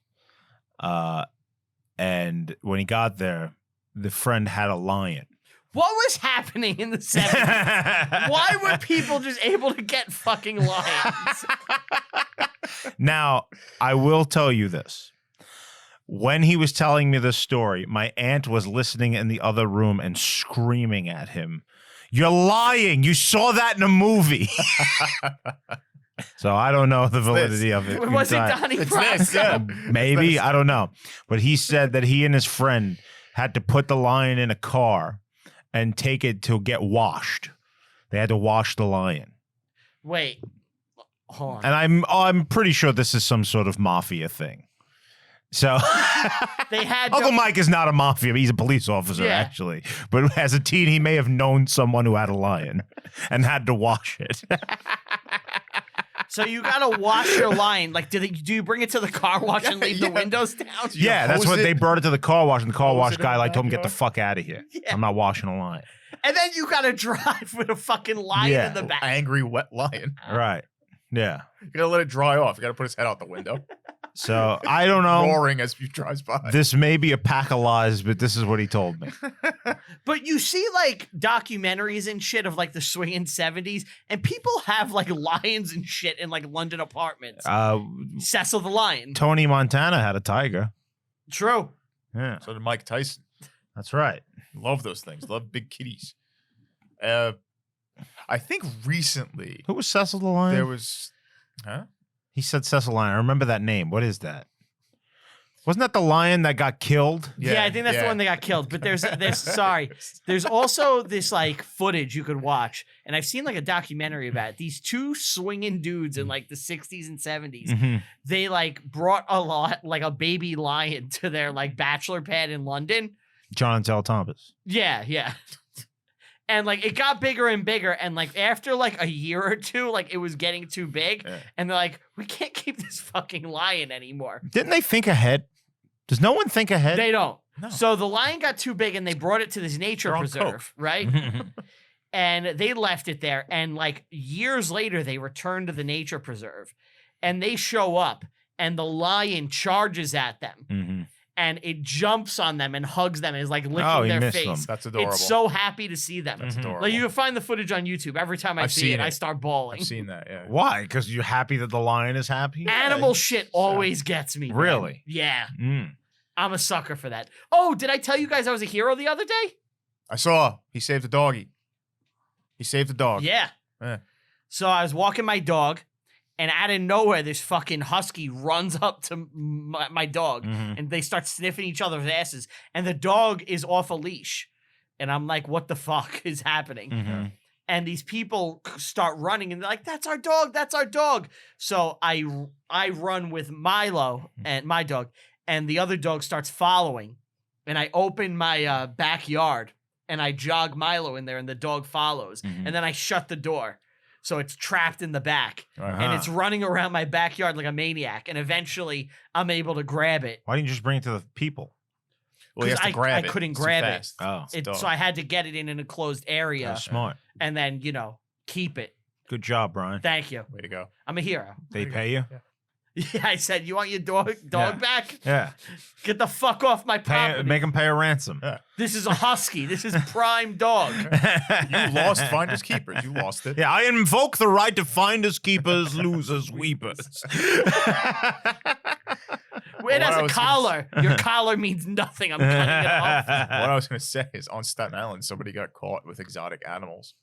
And when he got there, the friend had a lion. What was happening in the 70s? Why were people just able to get fucking lions? Now, I will tell you this. When he was telling me this story, my aunt was listening in the other room and screaming at him, "You're lying. You saw that in a movie." So I don't know the validity of it. Was it Donnie It's this, Brasco? yeah. Maybe. It's I don't know. But he said that he and his friend had to put the lion in a car and take it to get washed. They had to wash the lion. Wait. Hold on. And I'm pretty sure this is some sort of mafia thing. So They had Uncle to, Mike is not a mafia. He's a police officer, Yeah. actually. But as a teen, he may have known someone who had a lion and had to wash it. so you gotta wash your lion. Like, do you bring it to the car wash and leave the Yeah. windows down? Yeah, that's hose what they it? brought it to the car wash, and the car Hose wash it in guy the like told him, "Get the backyard? fuck out of here. Yeah. I'm not washing a lion." And then you gotta drive with a fucking lion Yeah. in the back. Angry wet lion. Right. Yeah. You gotta let it dry off. You gotta put his head out the window. So I don't know. Roaring as he drives by. This may be a pack of lies, but this is what he told me. But you see, like, documentaries and shit of, like, the swinging 70s, and people have, like, lions and shit in, like, London apartments. Cecil the Lion. Tony Montana had a tiger. True. Yeah, So did Mike Tyson. that's right. Love those things. Love big kitties. I think recently Who was Cecil the Lion? there was, huh? He said Cecil Lion. I remember that name. What is that? Wasn't that the lion that got killed? Yeah, I think that's the one that got killed. But there's sorry. There's also this like footage you could watch, and I've seen like a documentary about it. These two swinging dudes in like the 60s and 70s. Mhm. They like brought a baby lion to their like bachelor pad in London. John L. Thomas. Yeah, yeah. And like it got bigger and bigger, and like after like a year or two, like it was getting too big, Yeah. and they're like, we can't keep this fucking lion anymore. Didn't they think ahead? Does no one think ahead? They don't. No. So the lion got too big, and they brought it to this nature They're on preserve, right? And they left it there. And like years later, they returned to the nature preserve, and they show up, and the lion charges at them, Mhm. and it jumps on them and hugs them, and is like licking Oh, he their missed face. them. That's adorable. It's so happy to see them. That's Mhm. adorable. Like you can find the footage on YouTube. Every time I I've see seen it, I it. start bawling. I've seen that. Yeah. Why? Because you're happy that the lion is happy? Animal shit always gets me. man. Really? Yeah. Mm. I'm a sucker for that. Oh, did I tell you guys I was a hero the other day? I saw. He saved the doggy. He saved the dog. Yeah. Yeah. So I was walking my dog, and out of nowhere, this fucking husky runs up to my dog, Mhm. and they start sniffing each other's asses, and the dog is off a leash. And I'm like, what the fuck is happening? Mhm. And these people start running, and they're like, that's our dog, that's our dog. So I run with Milo and my dog, and the other dog starts following. And I open my backyard, and I jog Milo in there, and the dog follows. Mhm. And then I shut the door. So it's trapped in the back. Uh-huh. And it's running around my backyard like a maniac. And eventually I'm able to grab it. Why didn't you just bring it to the people? Well, he has to I grab it. couldn't It's too grab it. fast. Oh, It's dumb. So I had to get it in an enclosed area that's smart. and then, keep it. Good job, Brian. Thank you. Way to go. I'm a hero. They pay you? Yeah, I said, you want your dog Yeah. back? Yeah. Get the fuck off my property. Make them pay a ransom. This is a husky. This is prime dog. You lost finders keepers. You lost it. Yeah, I invoke the right to finders keepers, losers weepers. It has I a was gonna collar. Your collar means nothing. I'm cutting it off. What I was going to say is on Staten Island, somebody got caught with exotic animals.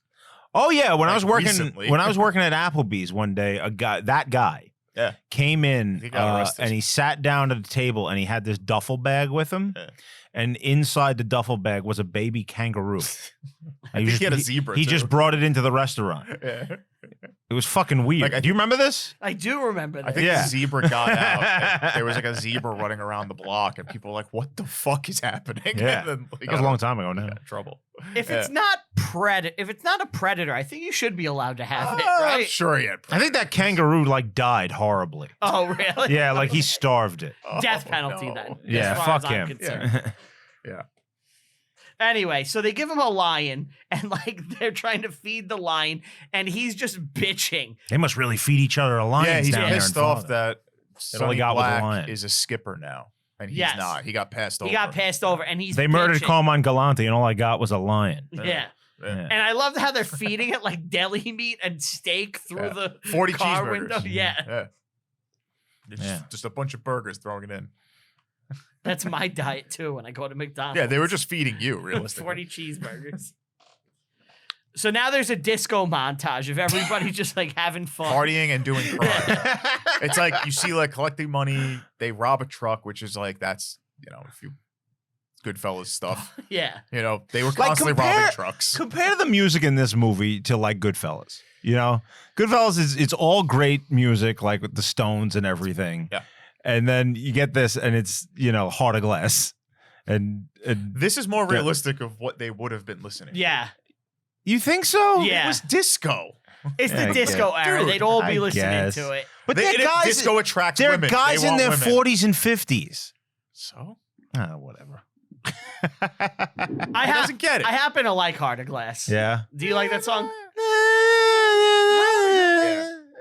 Oh yeah, when I was working recently. when I was working at Applebee's one day, that guy Yeah. came in He got arrested. and he sat down at the table and he had this duffel bag with him. Yeah. And inside the duffel bag was a baby kangaroo. I think he had a zebra, He too. just brought it into the restaurant. Yeah. It was fucking weird. Like, Do you remember this? I do remember that. I think Yeah. the zebra got out. And there was like a zebra running around the block, and people were like, "What the fuck is happening?" Yeah. And then That was a long time ago now. got in trouble. if it's not if it's not a predator, I think you should be allowed to have it, I'm right? sure he had. I think that kangaroo died horribly. Oh, really? Yeah, like he starved it. Death Oh, penalty no. then. Yeah, as far fuck as I'm him. concerned. Yeah. Anyway, so they give him a lion, and they're trying to feed the lion, and he's just bitching. They must really feed each other aliens Yeah, he's down there in pissed off Florida. that all he Sonny got was a Black lion. is a skipper now, and he's Yes. not. He got passed over. He got passed over, and he's They murdered bitching. Carmine Galante, and all I got was a lion. Yeah. Yeah. Yeah. And I love how they're feeding it like deli meat and steak through Yeah. the 40 car cheeseburgers. window. Yeah, Yeah. It's Yeah. just a bunch of burgers throwing it in. that's my diet too when I go to McDonald's. Yeah, they were just feeding you, realistically. 40 cheeseburgers. So now there's a disco montage of everybody just having fun. Partying and doing crime. It's like you see collecting money. They rob a truck, which is that's if you Goodfellas stuff. Yeah. They were constantly robbing trucks. Compare the music in this movie to Goodfellas. Goodfellas it's all great music, like with the Stones and everything. Yeah. And then you get this, and it's Heart of Glass, and This is more realistic of what they would have been listening to. Yeah. you think so? Yeah. It was disco. It's Yeah, the I disco guess. era. Dude, They'd all be I listening guess. to it. But they're guys. Disco attracts They're women. guys They in want their women. 40s and 50s. So? Whatever. I doesn't get it. I happen to like Heart of Glass. Yeah. Do you like that song?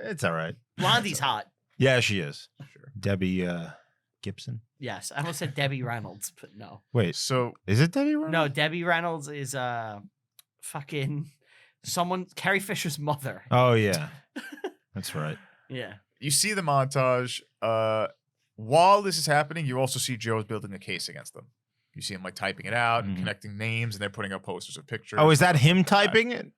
It's all right. Blondie's hot. Yeah, she is. Sure. Debbie Gibson. Yes. I almost said Debbie Reynolds, but no. Wait, So is it Debbie Reynolds? No, Debbie Reynolds is fucking Carrie Fisher's mother. Oh yeah, that's right. Yeah. you see the montage. While this is happening, you also see Joe's building a case against them. You see him typing it out and Mhm. connecting names, and they're putting up posters of pictures. Oh, is that him typing it?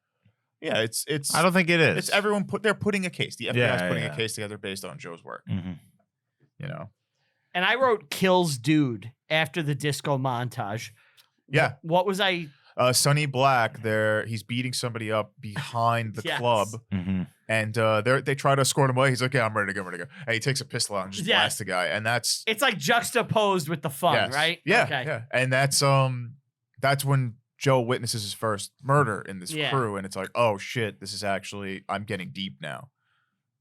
Yeah, it's. I don't think it is. It's everyone they're putting a case. The FBI's putting yeah. a case together based on Joe's work. Mm-hmm. And I wrote kills dude after the disco montage. Yeah. What was I? Sonny Black, he's beating somebody up behind the Yes. club, Mm-hmm. and they try to escort him away. He's like, "Yeah, I'm ready to go, I'm ready to go." And he takes a pistol out and just Yeah. blasts the guy. And that's It's juxtaposed with the fun, yes. right? Yeah, Okay. yeah. And that's when Joe witnesses his first murder in this Yeah. crew, and it's like, oh shit, this is actually I'm getting deep now,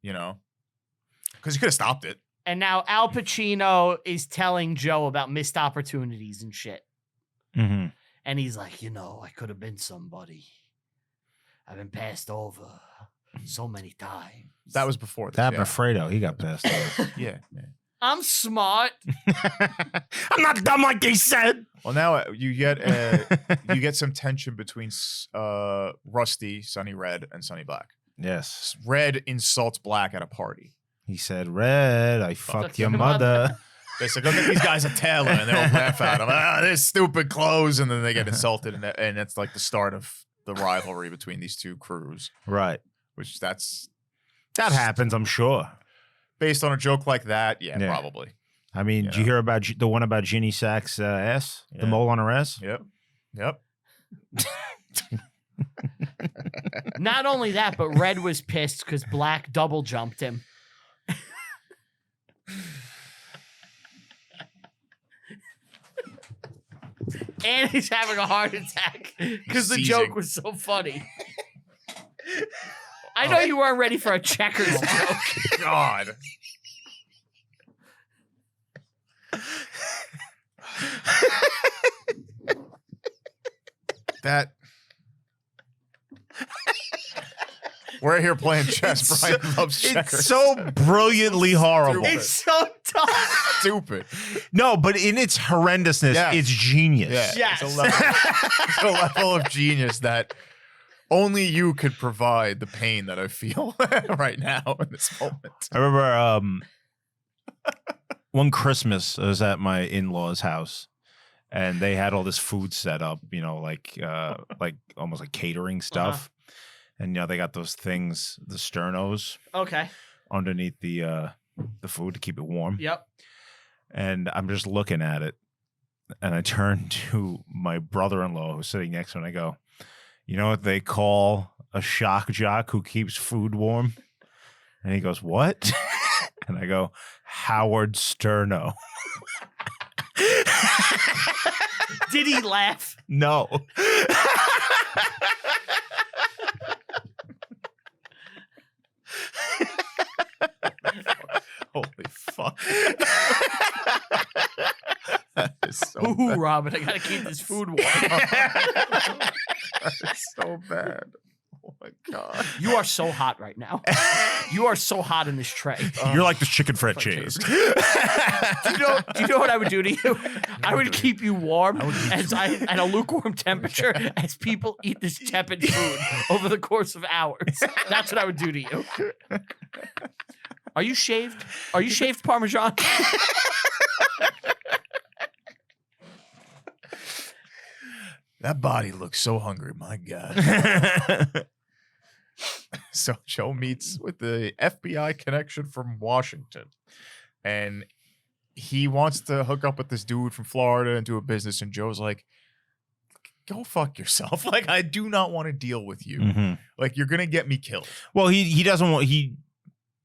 because he could have stopped it. And now Al Pacino is telling Joe about missed opportunities and shit. Mm-hmm. And he's like, I could have been somebody. I've been passed over so many times. That was before this. That yeah. Fredo, he got passed over. Yeah. I'm smart. I'm not dumb like they said. Well, now you get some tension between Rusty, Sonny Red, and Sonny Black. Yes. Red insults Black at a party. He said, Red, I fucked your mother. They say, go get these guys a tailor, and they all laugh at him. They're stupid clothes, and then they get insulted, and it's like the start of the rivalry between these two crews, Right. which that's That happens, I'm sure. based on a joke like that. Yeah, Yeah. probably. I mean, You did you hear about the one about Ginny Sack's ass? Yeah. The mole on her ass? Yep. Not only that, but Red was pissed because Black double jumped him. And he's having a heart attack because the Seizing. joke was so funny. I know you weren't ready for a checkers joke. God. That we're here playing chess. Brian loves checkers. It's so brilliantly horrible. It's so dumb. Stupid. No, but in its horrendousness, Yes. it's genius. Yeah, Yes. it's a level of genius that only you could provide the pain that I feel right now in this moment. I remember one Christmas, I was at my in-laws' house, and they had all this food set up, you know, like almost like catering stuff. And you know, they got those things, the sternos, Okay. underneath the food to keep it warm. Yep. And I'm just looking at it, and I turn to my brother-in-law who's sitting next to me, and I go, "You know what they call a shock jock who keeps food warm?" And he goes, "What?" And I go, "Howard Sterno." Did he laugh? No. Holy fuck. That is so Ooh, bad. Robin, I gotta keep this food warm. That is so bad. Oh my god. You are so hot right now. You are so hot in this tray. You're like the chicken fret cheese. Do you know what I would do to you? I would keep you warm at a lukewarm temperature as people eat this tepid food over the course of hours. That's what I would do to you. Are you shaved? Are you shaved Parmesan? That body looks so hungry, my god. So Joe meets with the FBI connection from Washington, and he wants to hook up with this dude from Florida and do a business. And Joe's like, "Go fuck yourself! Like, I do not want to deal with you. Mhm. Like, you're gonna get me killed." Well, he doesn't want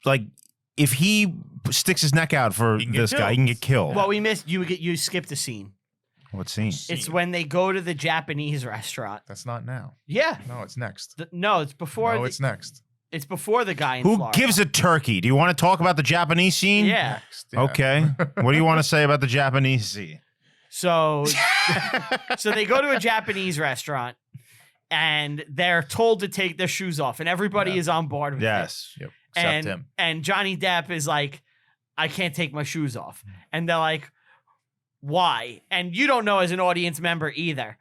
like if he sticks his neck out for He can get this guy, killed. he can get killed. Well, we missed you skipped a scene. What scene? It's when they go to the Japanese restaurant. That's not now. Yeah. No, it's next. No, it's before. No, it's next. It's before the guy in Who Florida. gives a turkey? Do you want to talk about the Japanese scene? Yeah. Next. Yeah. Okay. What do you want to say about the Japanese scene? So they go to a Japanese restaurant and they're told to take their shoes off, and everybody is on board with it. Yes. Yep. Except And him. and Johnny Depp is like, "I can't take my shoes off," and they're like, "Why?" And you don't know as an audience member either.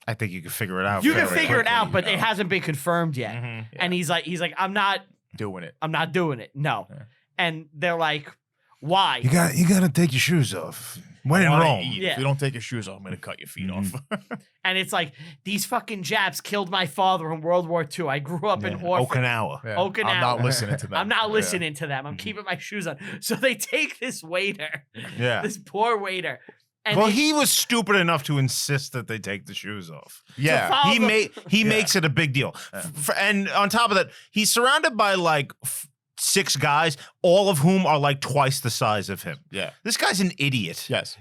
I think you can figure it out. You can fairly figure it quickly, out, but you it know. hasn't been confirmed yet. Mhm. And he's like, I'm not Doing it. doing it. No. Yeah. And they're like, "Why?" You got to take your shoes off. When in I wanna Rome. eat. Yeah. If you don't take your shoes off, I'm gonna cut your feet off. And it's like, these fucking Japs killed my father in World War II. I grew up in orphan. Okinawa. Yeah. Okinawa. I'm not listening to them. I'm not Yeah. listening to them. I'm keeping my shoes on. So they take this waiter, Yeah. this poor waiter. And Well, they- he was stupid enough to insist that they take the shoes off. Yeah. follow the- He makes it a big deal. And on top of that, he's surrounded by like 6 guys, all of whom are like twice the size of him. Yeah. This guy's an idiot. Yes.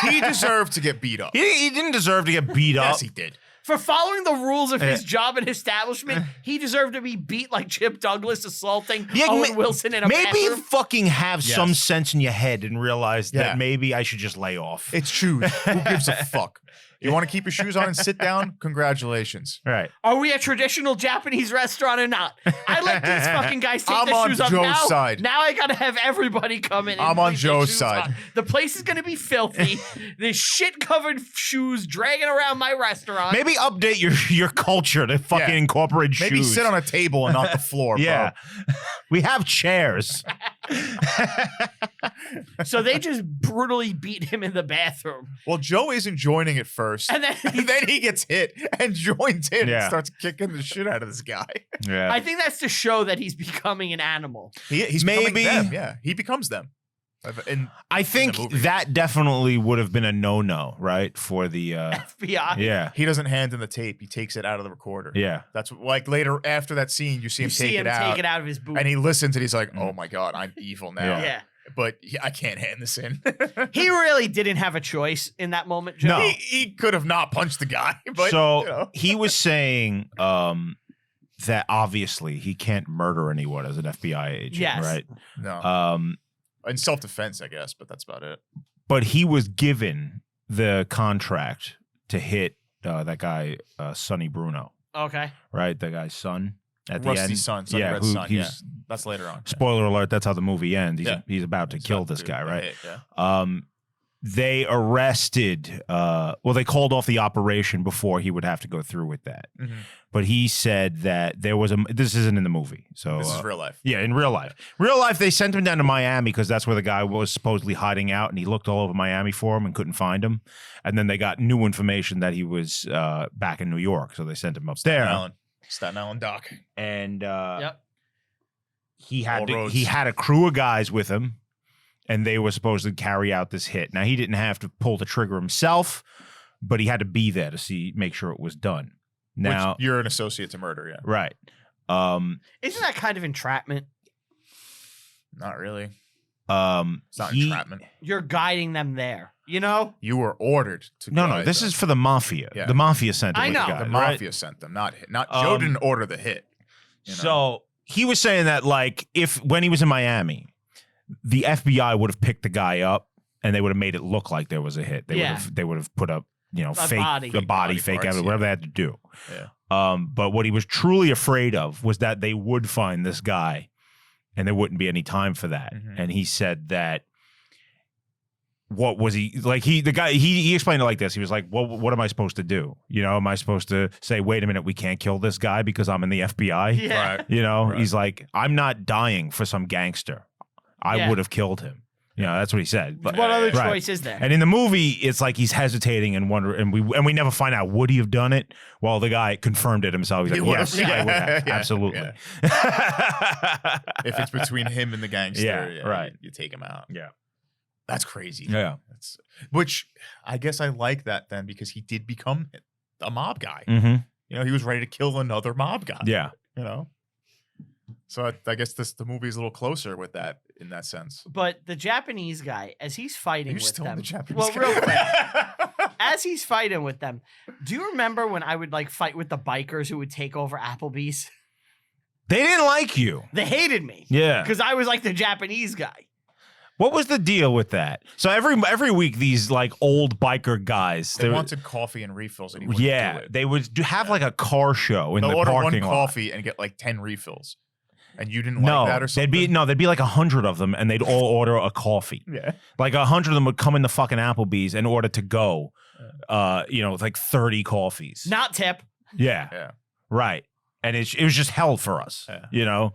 He deserved to get beat up. He didn't deserve to get beat up. Yes, he did. for following the rules of his Yeah. job and establishment, he deserved to be beat like Chip Douglas assaulting Yeah, Owen Wilson in a maybe bathroom. fucking have some Yes. sense in your head and realize Yeah. that maybe I should just lay off. It's shoes. Who gives a fuck? You want to keep your shoes on and sit down? Congratulations. Right. Are we a traditional Japanese restaurant or not? I let these fucking guys take I'm their on shoes off. Joe's Now, side. now I gotta have everybody come in. And I'm on leave their Joe's shoes side. on. The place is gonna be filthy. There's shit-covered shoes dragging around my restaurant. Maybe update your culture to fucking Yeah. incorporate Maybe shoes. sit on a table and not the floor, Yeah. We have chairs. So they just brutally beat him in the bathroom. bro. Well, Joe isn't joining at first. And then And then he gets hit and joins in Yeah. and starts kicking the shit out of this guy. Yeah. I think that's to show that he's becoming an animal. He's Maybe- becoming them. Yeah, he becomes them. And I think movie. that definitely would have been a no-no, right? For the FBI. yeah. he doesn't hand in the tape. He takes it out of the recorder. Yeah. That's what, like later after that scene, you see him You see take him it out. take it out of his boot. And he listens and he's like, "Oh my god, I'm evil now." yeah. But I can't hand this in. He really didn't have a choice in that moment, Joe. No. he could have not punched the guy. But So you know. he was saying that obviously he can't murder anyone as an FBI agent, Yes. right? No, Um, in self-defense, I guess, but that's about it. but he was given the contract to hit that guy Sonny Bruno, Okay. right? The guy's son at the Rusty's end. son, Sonny Red's son. Yeah, that's later on. Spoiler alert, that's how the movie ends. Yeah. He's about to kill this to guy, get right? hit, yeah. They arrested, they called off the operation before he would have to go through with that. Mhm. But he said that there was this isn't in the movie. So This is real life. Yeah, in real life. Real life, they sent him down to Miami because that's where the guy was supposedly hiding out, and he looked all over Miami for him and couldn't find him. And then they got new information that he was back in New York, so they sent him up there. Staten Island dock. And Yep. he All roads. he had a crew of guys with him, and they were supposed to carry out this hit. Now, he didn't have to pull the trigger himself, but he had to be there to make sure it was done. Now, Which you're an associate to murder, yeah. right. Isn't that kind of entrapment? Not really. It's not entrapment. You're guiding them there, you know? You were ordered to No, this is for the mafia. Yeah. The mafia sent him I with know. the guy, the right? mafia sent them, not Joe didn't order the hit. You know? So he was saying that, like, when he was in Miami, the FBI would have picked the guy up and they would have made it look like there was a hit. They would have put up, fake body. the body, Body fake parts, evidence, whatever they had to do. Yeah. But what he was truly afraid of was that they would find this guy and there wouldn't be any time for that. Mhm. And he said that what was he like? He explained it like this. He was like, "Well, what am I supposed to do? Am I supposed to say, wait a minute, we can't kill this guy because I'm in the FBI? Yeah. Right. Right. He's like, I'm not dying for some gangster. I would have killed him. That's what he said. But, What other right. choice is there? And in the movie, it's like he's hesitating and wondering, and we never find out, would he have done it? Well, the guy confirmed it himself. He's He like, would yes, have. I would have. Yeah. Absolutely. If it's between him and the gangster, Yeah, right. You take him out. Yeah. That's crazy. Yeah. Which I guess I like that then because he did become a mob guy. Mm-hmm. He was ready to kill another mob guy. Yeah. So I guess the movie's a little closer with that in that sense. But the Japanese guy, as he's fighting You're with still them, in the Japanese well, guy. real quick, as he's fighting with them, do you remember when I would fight with the bikers who would take over Applebee's? They didn't like you. They hated me. Yeah. Because I was like the Japanese guy. What was the deal with that? So every week, these old biker guys, They wanted coffee and refills, and he wouldn't do it. they would have a car show in They'll the order parking one lot. coffee and get 10 refills, and you didn't No, like that or something. there'd be 100 of them, and they'd all order a coffee. Yeah. 100 of them would come into fucking Applebee's and order to go, 30 coffees. Not tip. Yeah. Yeah. Right. And it was just hell for us. Yeah.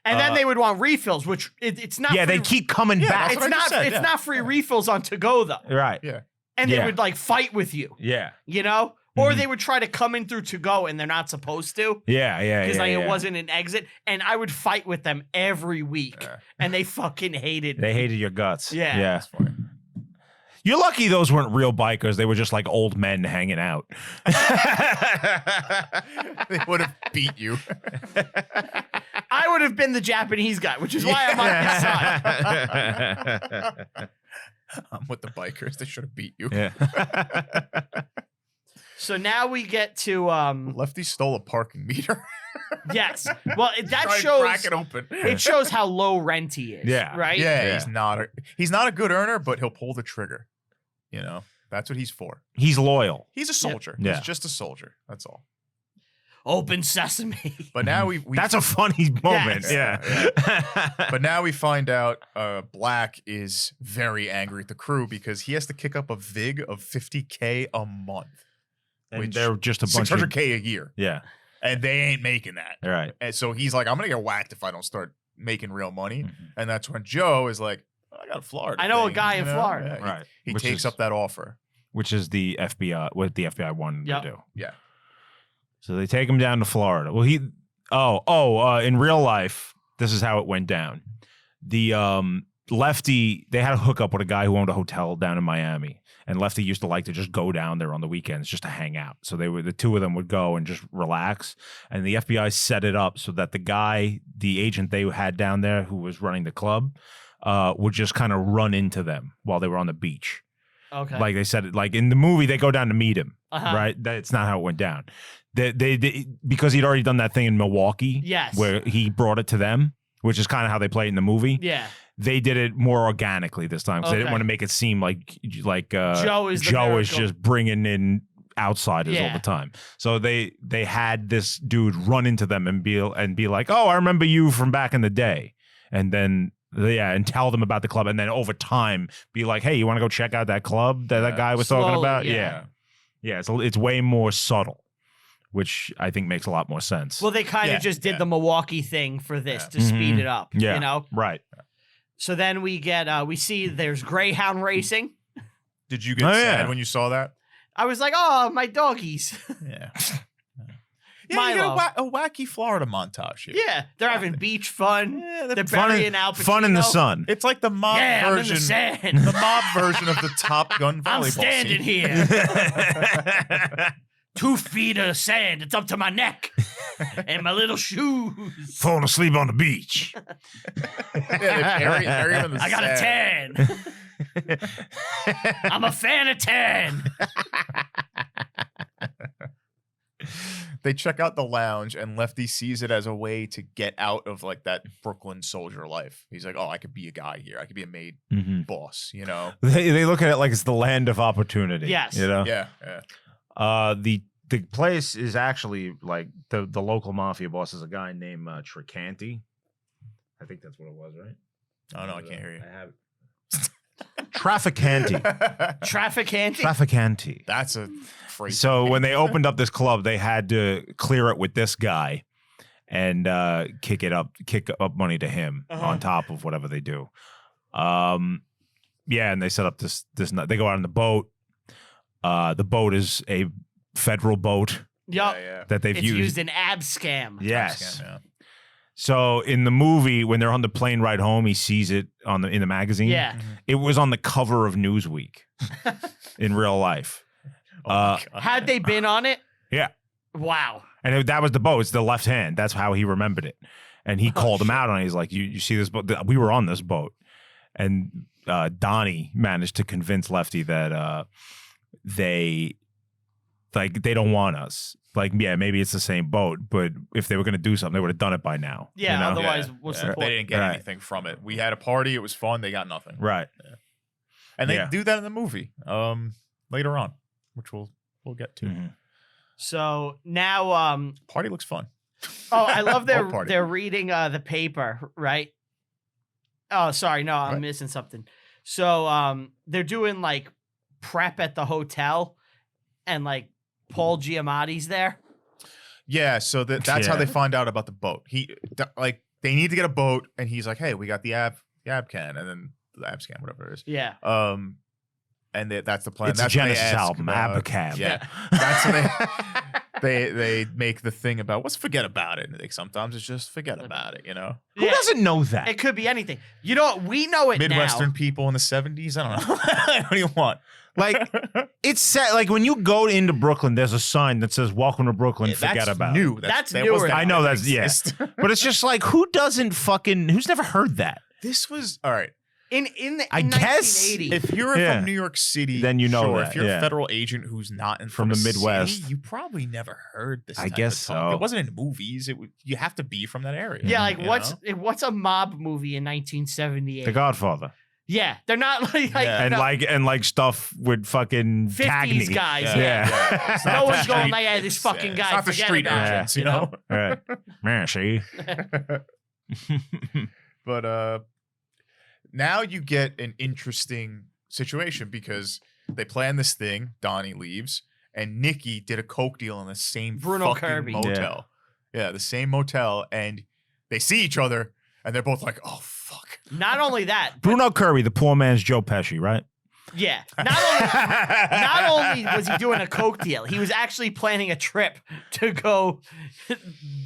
And then they would want refills, which it's not. Yeah, free, they keep coming back. that's It's what I just not. said, It's yeah. not free refills on to go though. Right. Yeah. And they Yeah. would fight with you, Yeah. or Mhm. they would try to come in through to go, and they're not supposed to. Yeah. Yeah. Because yeah, it wasn't an exit, and I would fight with them every week, Yeah. and they fucking hated me. They hated your guts. Yeah. Yeah. That's funny. You're lucky those weren't real bikers. They were just old men hanging out. They would have beat you. I would have been the Japanese guy, which is why I'm on his side. I'm with the bikers. They should have beat you. Yeah. So now we get to Lefty stole a parking meter. yes. Well, that Try and shows crack it open. it shows how low rent he is. Yeah. Right. Yeah, Yeah. he's not a good earner, but he'll pull the trigger. That's what he's for. He's loyal. He's a soldier. Yeah. He's just a soldier. That's all. Open sesame. But now we That's a funny moment. Yes. Yeah. but now we find out Black is very angry at the crew because he has to kick up a vig of $50K a month. And Which- they're just a bunch of $600K a year. Yeah. And they ain't making that. All right. And so he's like, I'm gonna get whacked if I don't start making real money. Mhm. And that's when Joe is like, I got a Florida. I know a thing, guy you in know? Florida. Yeah, Right. He Which takes is- up that offer. Which is the FBI, what the FBI wanted Yep. to do. Yeah. So they take him down to Florida. Well, in real life, this is how it went down. The Lefty, they had a hookup with a guy who owned a hotel down in Miami. And Lefty used to like to just go down there on the weekends just to hang out. So the two of them would go and just relax. And the FBI set it up so that the agent they had down there who was running the club, would just kind of run into them while they were on the beach. Okay. Like they said, in the movie, they go down to meet him, Uh-huh. right? That's not how it went down. They because he'd already done that thing in Milwaukee, Yes. where he brought it to them, which is kind of how they play it in the movie. Yeah. they did it more organically this time because they didn't Okay. want to make it seem like Joe is the Joe is miracle. just bringing in outsiders all Yeah. the time. So they had this dude run into them and be like, "Oh, I remember you from back in the day," and then and tell them about the club, and then over time be like, "Hey, you want to go check out that club that guy was talking Slowly, about?" yeah. Yeah. It's way more subtle, which I think makes a lot more sense. Well, they kind of Yeah, just did yeah. the Milwaukee thing for this Yeah. to speed Mhm. it up. Yeah. You know. Right. So then we see there's greyhound racing. Did you get Oh, sad yeah. when you saw that? I was like, oh, my doggies. Yeah. Yeah, you Milo. get a wacky Florida montage here. Yeah, they're having beach fun. Yeah, They're Fun burying Al Pacino. fun in the sun. it's like the mob Yeah, I'm in version. the sand. The mob version of the Top Gun volleyball I'm standing scene. here. 2 feet of sand. It's up to my neck. And my little shoes. Falling asleep on the beach. Yeah, they bury him in the I got a sand. tan. I'm a fan of tan. They check out the lounge, and Lefty sees it as a way to get out of like that Brooklyn soldier life. He's like, "Oh, I could be a guy here. I could be a made Mhm. boss." You know? They look at it like it's the land of opportunity. Yes. You know? Yeah. Yeah. The place is actually like the local mafia boss is a guy named Tricanti. I think that's what it was, right? Oh no, I can't hear you. I have Trafficante. Trafficante. That's a phrase. So when they opened up this club, they had to clear it with this guy and kick up money to him on top of whatever they do. Yeah, and they set up this. They go out on the boat. The boat is a federal boat Yup. Yeah. that they've It's used. used in ab scam. Yes. Yeah. So in the movie, when they're on the plane ride home, he sees it in the magazine. Yeah. It was on the cover of Newsweek in real life. Oh my God. Had they been on it? Yeah. Wow. And that was the boat. It's the left hand. That's how he remembered it. And he called him out on it. He's like, you see this boat? We were on this boat. And Donnie managed to convince Lefty that they don't want us. Like, yeah, maybe it's the same boat, but if they were going to do something, they would have done it by now. Yeah, you know? otherwise, what's the They point? didn't get Right. anything from it. We had a party. It was fun. They got nothing. Right. And they Yeah. do that in the movie later on, which we'll get to. Mhm. So now, Party looks fun. oh, I love Boat party. they're reading the paper, right? Oh, sorry, no, I'm What? missing something. So they're doing like prep at the hotel, and like Paul Giamatti's there. Yeah, so that's how Yeah. they find out about the boat. They need to get a boat, and he's like, "Hey, we got the ab can, and then the abscan, whatever it is." Yeah. And that's the plan. It's that's a when they Genesis ask album, about- Abacab. Yeah, that's when they make the thing about let's forget about it. And like sometimes it's just forget about it. You know, Who Yeah. doesn't know that? It could be anything. You know what? We know it Midwestern now. people in the '70s. I don't know. What do you want? Like, it's sad. Like, when you go into Brooklyn, there's a sign that says, "Welcome to Brooklyn, forget That's about new. it." That's that newer. was- I know that that's- yeah. exist. But it's just like, who's never heard that? This was all right. In I guess 1980. If you're Yeah. from New York City, Then you know sure. that, If you're yeah. a federal agent who's not From the a Midwest. city, you probably never heard this. I type guess of talk. so. It wasn't in movies. You have to be from that area. yeah, like you what's know? a mob movie in 1978? The Godfather. Yeah, they're not like Yeah. And like stuff with fucking 50s Cagney. guys. Yeah. Yeah. It's No not the one's going street- like, "Hey, this fucking it's guy." not the forget street about it," urchins, you know. Right. Man, see? But now you get an interesting situation because they plan this thing. Donnie leaves, and Nikki did a coke deal in the same Bruno fucking Kirby. motel. Yeah, the same motel, and they see each other, and they're both like, "Oh fuck." Not only that, but Bruno Kirby, the poor man's Joe Pesci, right? yeah. Not only was he doing a coke deal, he was actually planning a trip to go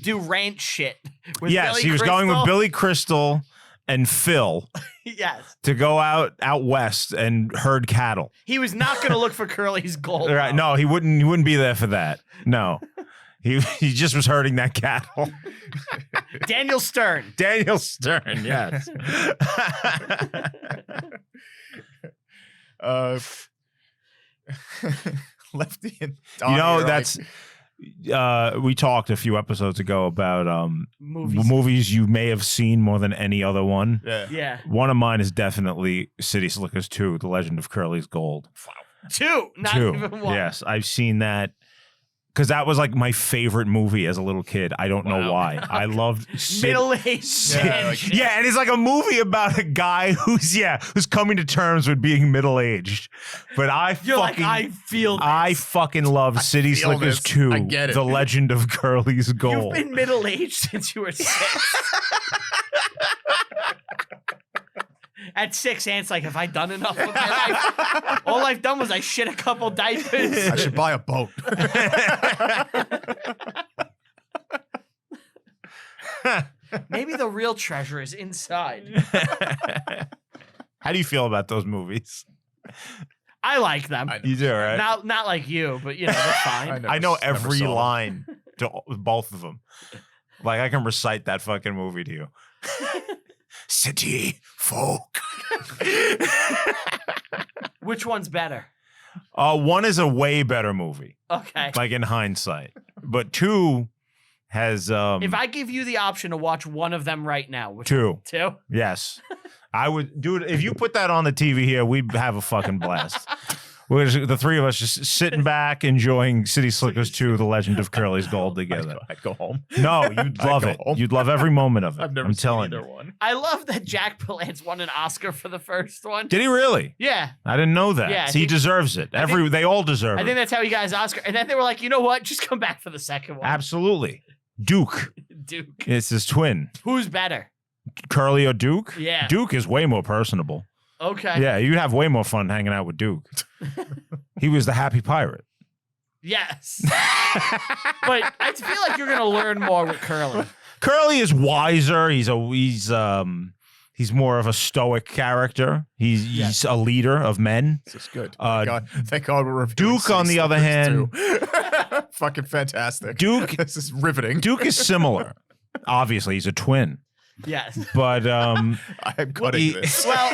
do ranch shit with Yes, Billy he was going with Crystal. Billy Crystal and Phil Yes. to go out west and herd cattle. He was not going to look for Curly's gold. Right? No, he wouldn't be there for that. No. He just was herding that cattle. Daniel Stern. Daniel Stern, yes. Lefty and You Donnie know, are that's we talked a few episodes ago about movies. you may have seen more than any other one. Yeah. Yeah. One of mine is definitely City Slickers 2, The Legend of Curly's Gold. Two, not 2. even one. Yes, I've seen that. Because that was like my favorite movie as a little kid. I don't know why. I loved Middle-aged. Yeah, and it's like a movie about a guy who's coming to terms with being middle-aged. But I fucking love City feel Slickers this. 2, I get it. The Legend of Curly's You've Gold. been middle-aged since you were 6. At 6, Ant's like, have I done enough with my life? All I've done was I shit a couple diapers. I should buy a boat. Maybe the real treasure is inside. How do you feel about those movies? I like them. You do, right? Not like you, but that's fine. I know never every saw them. line to both of them. Like I can recite that fucking movie to you. City folk. Which one's better? One is a way better movie, Okay. like in hindsight. But 2 has If I give you the option to watch one of them right now, which 2. 2? Yes. I would do it if you put that on the TV here, we'd have a fucking blast. We're just, the three of us just sitting back enjoying City Slickers 2, The Legend of Curly's Gold together. I'd go home. No, you'd love go it. home. You'd love every moment of it. I've never I'm seen telling either you. one. I love that Jack Palance won an Oscar for the first one. Did he really? Yeah. I didn't know that. Yeah, He deserves it. They all deserve I it. think that's how he got his Oscar. And then they were like, you know what? Just come back for the second one. Absolutely. Duke. Duke. It's his twin. Who's better? Curly or Duke? Yeah. Duke is way more personable. Okay. Yeah, you'd have way more fun hanging out with Duke. He was the happy pirate. Yes. But I feel like you're going to learn more with Curly. Curly is wiser. He's more of a stoic character. He's a leader of men. This is good. Uh, Thank God we're reviewing Duke, on City the other Slickers hand- too. Fucking fantastic. Duke- This is riveting. Duke is similar. Obviously, he's a twin. Yes. But I'm cutting this. Well,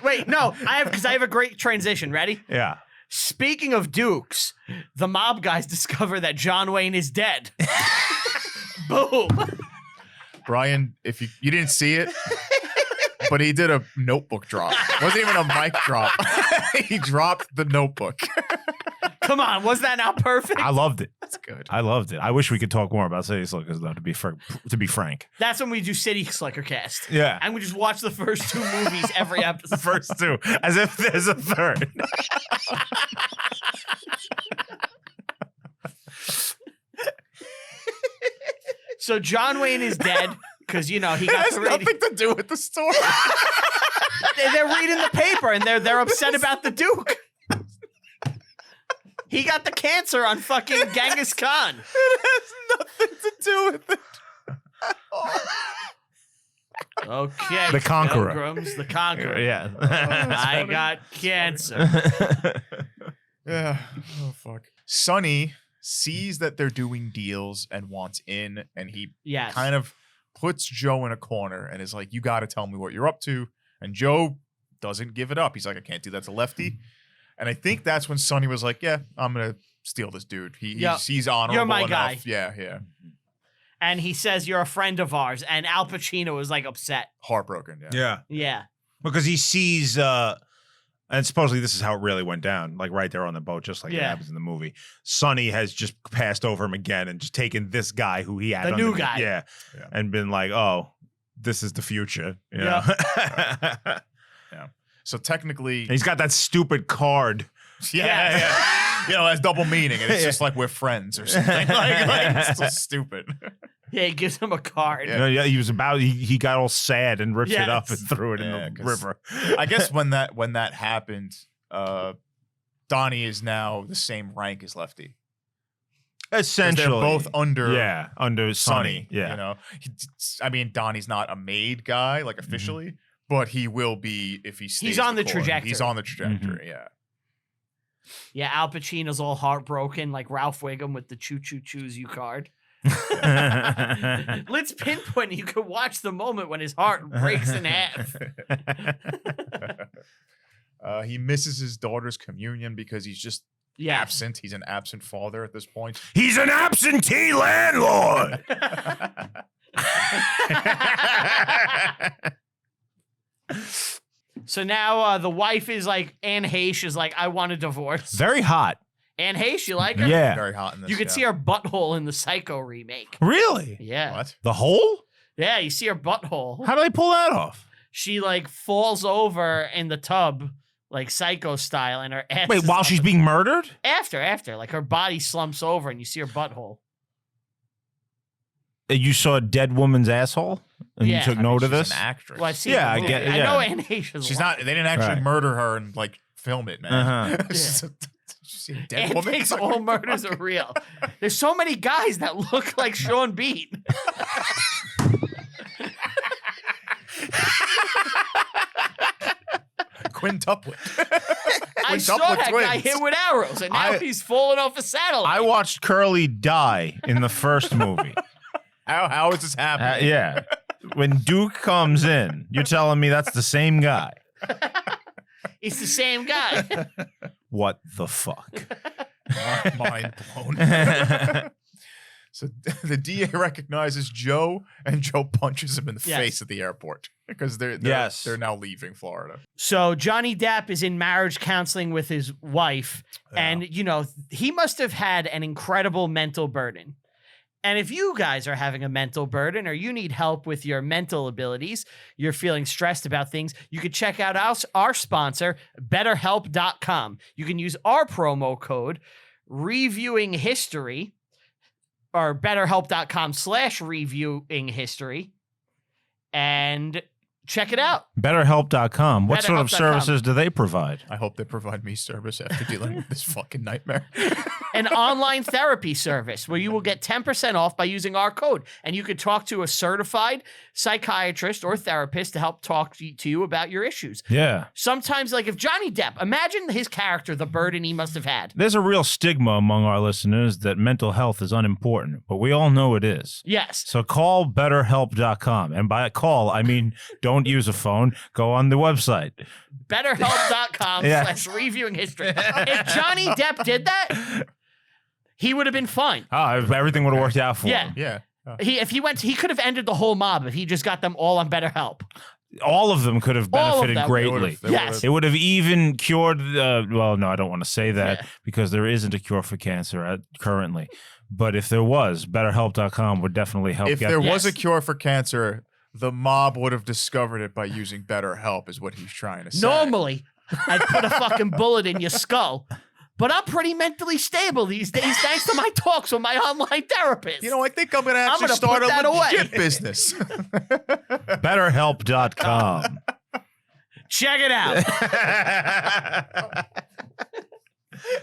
wait. No, because I have a great transition. Ready? yeah. Speaking of Dukes, the mob guys discover that John Wayne is dead. Boom. Brian, if you didn't see it, but he did a notebook drop. It wasn't even a mic drop. He dropped the notebook. Come on, was that not perfect? I loved it. That's good. I loved it. I wish we could talk more about City Slickers, though, to be frank. That's when we do City Slicker Cast. Yeah. And we just watch the first 2 movies every episode. The first 2, as if there's a third. So John Wayne is dead because, he got It has the rating. nothing to do with the story. They're reading the paper and they're upset about the Duke. He got the cancer on fucking Genghis Khan. It has nothing to do with it. Okay. The Conqueror. Pilgrims, the Conqueror. Yeah. I got cancer. Yeah. Oh, fuck. Sonny sees that they're doing deals and wants in, and he Yes. kind of puts Joe in a corner and is like, you got to tell me what you're up to. And Joe doesn't give it up. He's like, I can't do that to Lefty. And I think that's when Sonny was like, yeah, I'm going to steal this dude. He's honorable You're my enough. guy. Yeah. And he says, you're a friend of ours. And Al Pacino is like upset. Heartbroken. Yeah. Yeah. Yeah. Because he sees, and supposedly this is how it really went down, like right there on the boat, just like it happens in the movie. Sonny has just passed over him again and just taken this guy who he had. The new guy. Yeah. And been like, oh, this is the future. You know? Yeah. So technically, And he's got that stupid card. yeah. You know, that's double meaning. And it's just like we're friends or something. like it's so stupid. Yeah, he gives him a card. You know, he was he got all sad and ripped it up and Yes. threw it in Yeah, the 'cause river. I guess when that happened, Donnie is now the same rank as Lefty. 'Cause Essentially, they're both under under Sonny. Yeah. You know, I mean, Donnie's not a made guy, like officially, but he will be if he stays. He's on the course. trajectory. He's on the trajectory. Yeah. Yeah, Al Pacino's all heartbroken, like Ralph Wiggum with the choo-choo choose you card. Let's pinpoint. You can watch the moment when his heart breaks in half. He misses his daughter's communion because he's just absent. He's an absent father at this point. He's an absentee landlord. So now the wife is like, Anne Heche is like, I want a divorce. Very hot. Anne Heche, you like her? Yeah. Very hot in this. You could see her butthole in the Psycho remake. Really? Yeah. What? The hole? Yeah, you see her butthole. How do they pull that off? She like falls over in the tub, like Psycho style, and her ass. Wait, is while up. she's being murdered? After, like her body slumps over and you see her butthole. You saw a dead woman's asshole? And Yeah. you took I mean, note of she's this? An actress. Well, I've seen Yeah, the I movie. get it, I yeah. know Anne Heche is She's alive. not. They didn't actually Right. murder her and like film it, man. Uh-huh. It's just you see a dead Anne woman. thinks all murders are real. There's so many guys that look like Sean Bean. Quintuplet. I saw Quintuplet that guy twins. hit with arrows, and now he's falling off a satellite. I watched Curly die in the first movie. How is this happening? Yeah. When Duke comes in, you're telling me that's the same guy. It's the same guy. What the fuck? Mind blown. So the DA recognizes Joe, and Joe punches him in the Yes. face at the airport because they're Yes. they're now leaving Florida. So Johnny Depp is in marriage counseling with his wife, and you know he must have had an incredible mental burden. And if you guys are having a mental burden or you need help with your mental abilities, you're feeling stressed about things, you could check out our sponsor, BetterHelp.com. You can use our promo code, Reviewing History, or BetterHelp.com/Reviewing History, and check it out. BetterHelp.com. What sort of BetterHelp.com. services do they provide? I hope they provide me service after dealing with this fucking nightmare. An online therapy service where you will get 10% off by using our code. And you could talk to a certified psychiatrist or therapist to help talk to you about your issues. Yeah. Sometimes, like if Johnny Depp, imagine his character, the burden he must have had. There's a real stigma among our listeners that mental health is unimportant, but we all know it is. Yes. So call BetterHelp.com. And by call, I mean don't use a phone. Go on the website. BetterHelp.com Yeah. /reviewing history. If Johnny Depp did that, he would have been fine. Oh, everything would have worked out for Yeah. him. Yeah. He could have ended the whole mob if he just got them all on BetterHelp. All of them could have All of benefited them. greatly. Yes. It would have even cured, well, no, I don't want to say that Yeah. because there isn't a cure for cancer currently. But if there was, BetterHelp.com would definitely help If get there was a Yes. cure for cancer, the mob would have discovered it by using BetterHelp, is what he's trying to say. Normally, I'd put a fucking bullet in your skull. But I'm pretty mentally stable these days thanks to my talks with my online therapist. You know, I think I'm going to actually gonna start put that a away. legit business. BetterHelp.com. Check it out.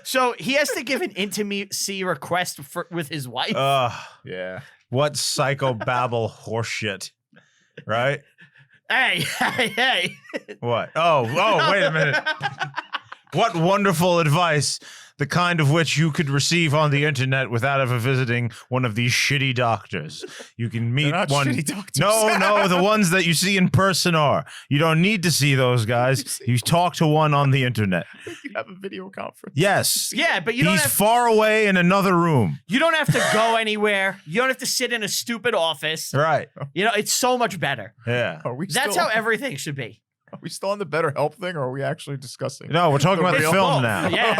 So he has to give an intimacy request with his wife. Yeah. What psychobabble horseshit, right? Hey. What? Oh, wait a minute. What wonderful advice, the kind of which you could receive on the internet without ever visiting one of these shitty doctors. You can meet They're not one. shitty doctors. No, the ones that you see in person are. You don't need to see those guys. You talk to one on the internet. We could have a video conference. Yes. Yeah, but you don't He's have far away in another room. you don't have to go anywhere. You don't have to sit in a stupid office. Right. You know, it's so much better. Yeah. Are we That's still, how everything should be. Are we still on the BetterHelp thing, or are we actually discussing? No, we're talking The about the real film both. now. Yeah.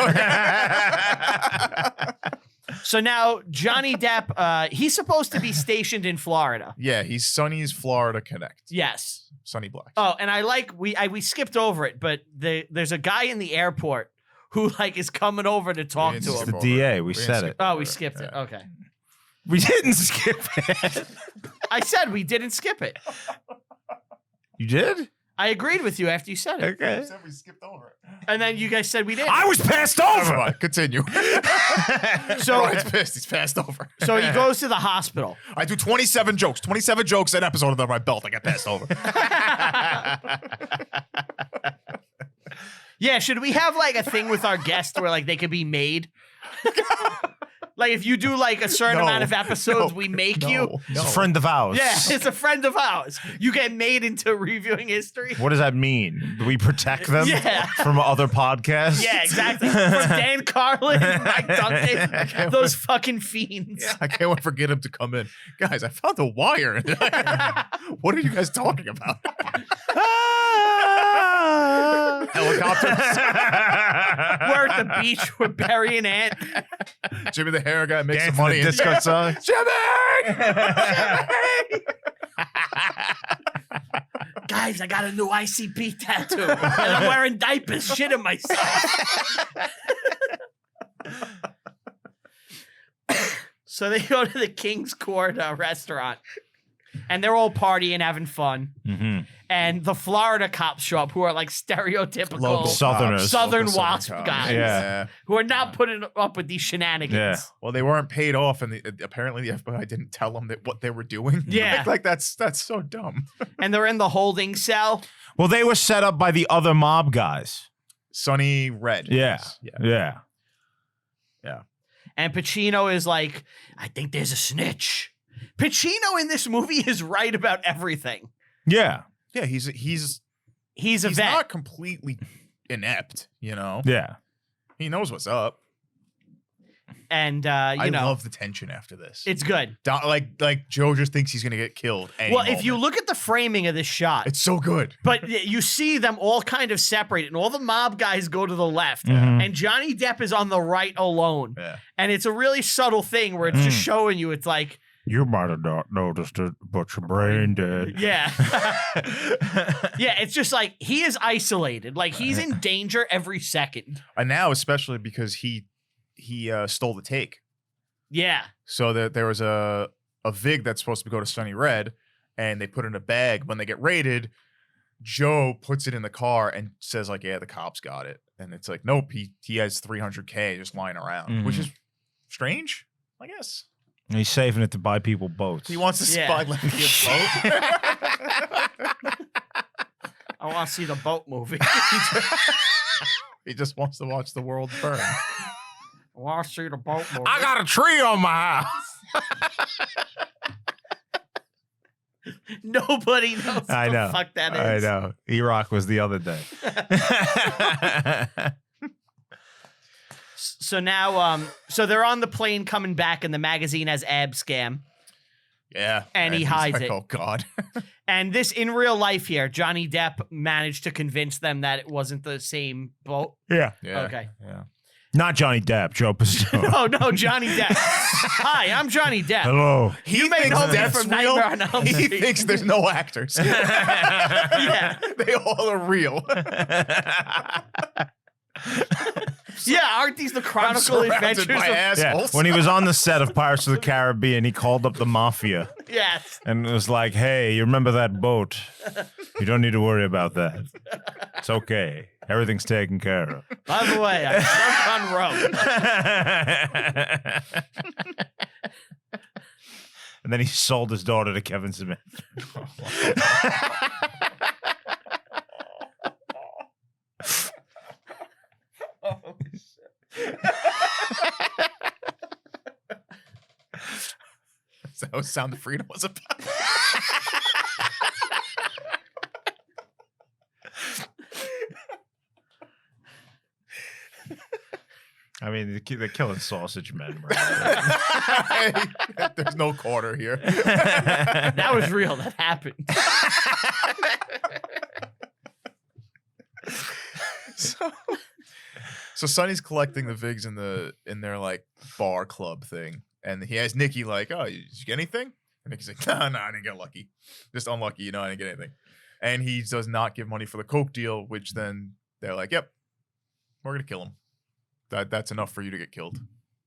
So now Johnny Depp, he's supposed to be stationed in Florida. Yeah, he's Sonny's Florida Connect. Yes. Sonny Black. Oh, and we skipped over it, but there's a guy in the airport who like is coming over to talk didn't to skip him. the DA. We didn't said skip it. Oh, over we skipped it. Yeah. Okay. We didn't skip it. I said we didn't skip it. You did? I agreed with you after you said it. Okay. You said we skipped over it. And then you guys said we didn't. I was passed Never over. mind. Continue. So- Brian's pissed. He's passed over. So he goes to the hospital. I do 27 jokes. 27 jokes an episode under my belt. I got passed over. Yeah, should we have like a thing with our guests where like they could be made? Like if you do like a certain No, amount of episodes, no, we make no, you. no. It's a friend of ours. Yeah, it's a friend of ours. You get made into reviewing history. What does that mean? Do we protect them Yeah. from other podcasts? Yeah, exactly. From Dan Carlin, Mike Duncan, those fucking fiends. Yeah, I can't wait for Get him to come in. Guys, I found the wire. What are you guys talking about? Helicopters. We're at the beach with Barry and Ant. Jimmy the hair guy makes some Dancing money. the disco song. Jimmy! Guys, I got a new ICP tattoo. And I'm wearing diapers, shitting myself. So they go to the King's Court restaurant. And they're all partying, having fun. Mm-hmm. And the Florida cops show up who are like stereotypical Local Southerners. Southern Local wasp cops. guys. Yeah. Who are not putting up with these shenanigans. Yeah. Well, they weren't paid off, and apparently the FBI didn't tell them what they were doing. Yeah. like that's so dumb. And they're in the holding cell. Well, they were set up by the other mob guys. Sonny Red. Yeah. yeah. Yeah. And Pacino is like, I think there's a snitch. Pacino in this movie is right about everything. Yeah. Yeah, he's a vet. not completely inept, you know. Yeah. He knows what's up. And I know, love the tension after this. it's good. Like Joe just thinks he's gonna get killed. Well, if you look at the framing of this shot, it's so good. but you see them all kind of separated, and all the mob guys go to the left, Mhm. and Johnny Depp is on the right alone. Yeah. And it's a really subtle thing where it's just showing you, it's like, You might have not noticed it, but your brain did. yeah. Yeah, it's just like he is isolated. Like he's in danger every second. And now, especially because he stole the take. Yeah. So there was a vig that's supposed to go to Sonny Red, and they put it in a bag. When they get raided, Joe puts it in the car and says like, "Yeah, the cops got it." And it's like, nope, he has $300K just lying around, which is strange, I guess. He's saving it to buy people boats. He wants to Yeah. buy Lefty a boat. I want to see the boat movie. He just wants to watch the world burn. I want to see the boat movie. I got a tree on my house. Nobody knows I what know. the fuck that I is. know. E-Rock was the other day. So now, so they're on the plane coming back, and the magazine has ab scam. Yeah. And he he's hides like, it. Oh, God. And this, in real life here, Johnny Depp managed to convince them that it wasn't the same boat. Yeah. Yeah. Okay. Yeah. Not Johnny Depp, Joe Pistone. Oh, no, Johnny Depp. Hi, I'm Johnny Depp. Hello. You may know me Depp's from real. Nightmare on Elm He Street. thinks there's no actors. Yeah. They all are real. Yeah, aren't these the I'm Chronicle surrounded Adventures by of... Yeah. assholes. When he was on the set of Pirates of the Caribbean, he called up the mafia Yes. and was like, hey, you remember that boat? You don't need to worry about that. It's okay. Everything's taken care of. By the way, I'm drunk on rum. And then he sold his daughter to Kevin Smith. Is that what Sound of Freedom was about? I mean, they're killing sausage men. Right? There's no quarter here. That was real. That happened. So Sonny's collecting the vigs in their like bar club thing, and he has Nikki like, "Oh, did you get anything?" And Nikki's like, "No, I didn't get lucky. Just unlucky, I didn't get anything." And he does not give money for the coke deal, which then they're like, "Yep, we're gonna kill him. That's enough for you to get killed.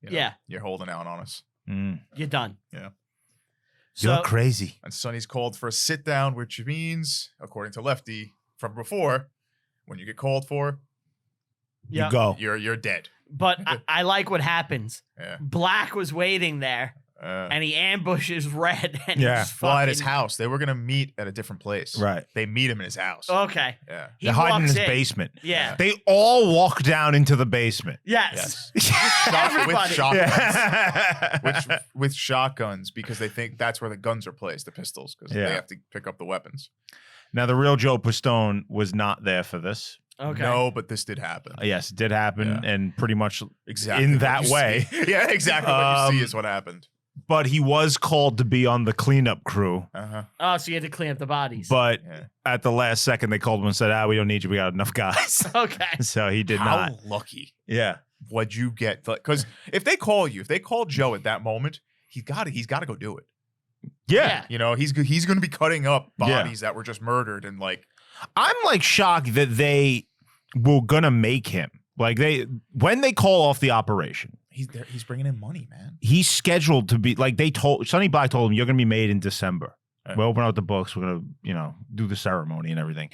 Yeah. You're holding out on us." You're done. Yeah. You're So, crazy. And Sonny's called for a sit down, which means, according to Lefty from before, when you get called for, yeah. You go. you're dead. But I like what happens. Yeah. Black was waiting there. and he ambushes Red. And Yeah. he's Well, at his fucking- house. They were gonna meet at a different place. Right. They meet him in his house. Okay. Yeah. He They're hiding in walks his basement. Yeah. They all walk down into the basement. Yes. With Everybody. shotguns. Yeah. with shotguns because they think that's where the guns are placed, the pistols, because Yeah. they have to pick up the weapons. Now, the real Joe Pistone was not there for this. Okay. No, but this did happen. Yes, it did happen, Yeah. and pretty much Exactly. in what that you way. see. Yeah, exactly what you see is what happened. But he was called to be on the cleanup crew. Uh-huh. Oh, so you had to clean up the bodies. But Yeah. at the last second, they called him and said, we don't need you. We got enough guys. Okay. So he did How not. lucky Yeah. would you get? Because if they call Joe at that moment, he's got to go do it. Yeah. You know, he's going to be cutting up Yeah. bodies that were just murdered and like. I'm like shocked that they were going to make him. Like when they call off the operation, He's there. He's bringing in money, man. he's scheduled to be like Sonny Black told him, you're going to be made in December. Right. We'll open out the books. We're going to, do the ceremony and everything.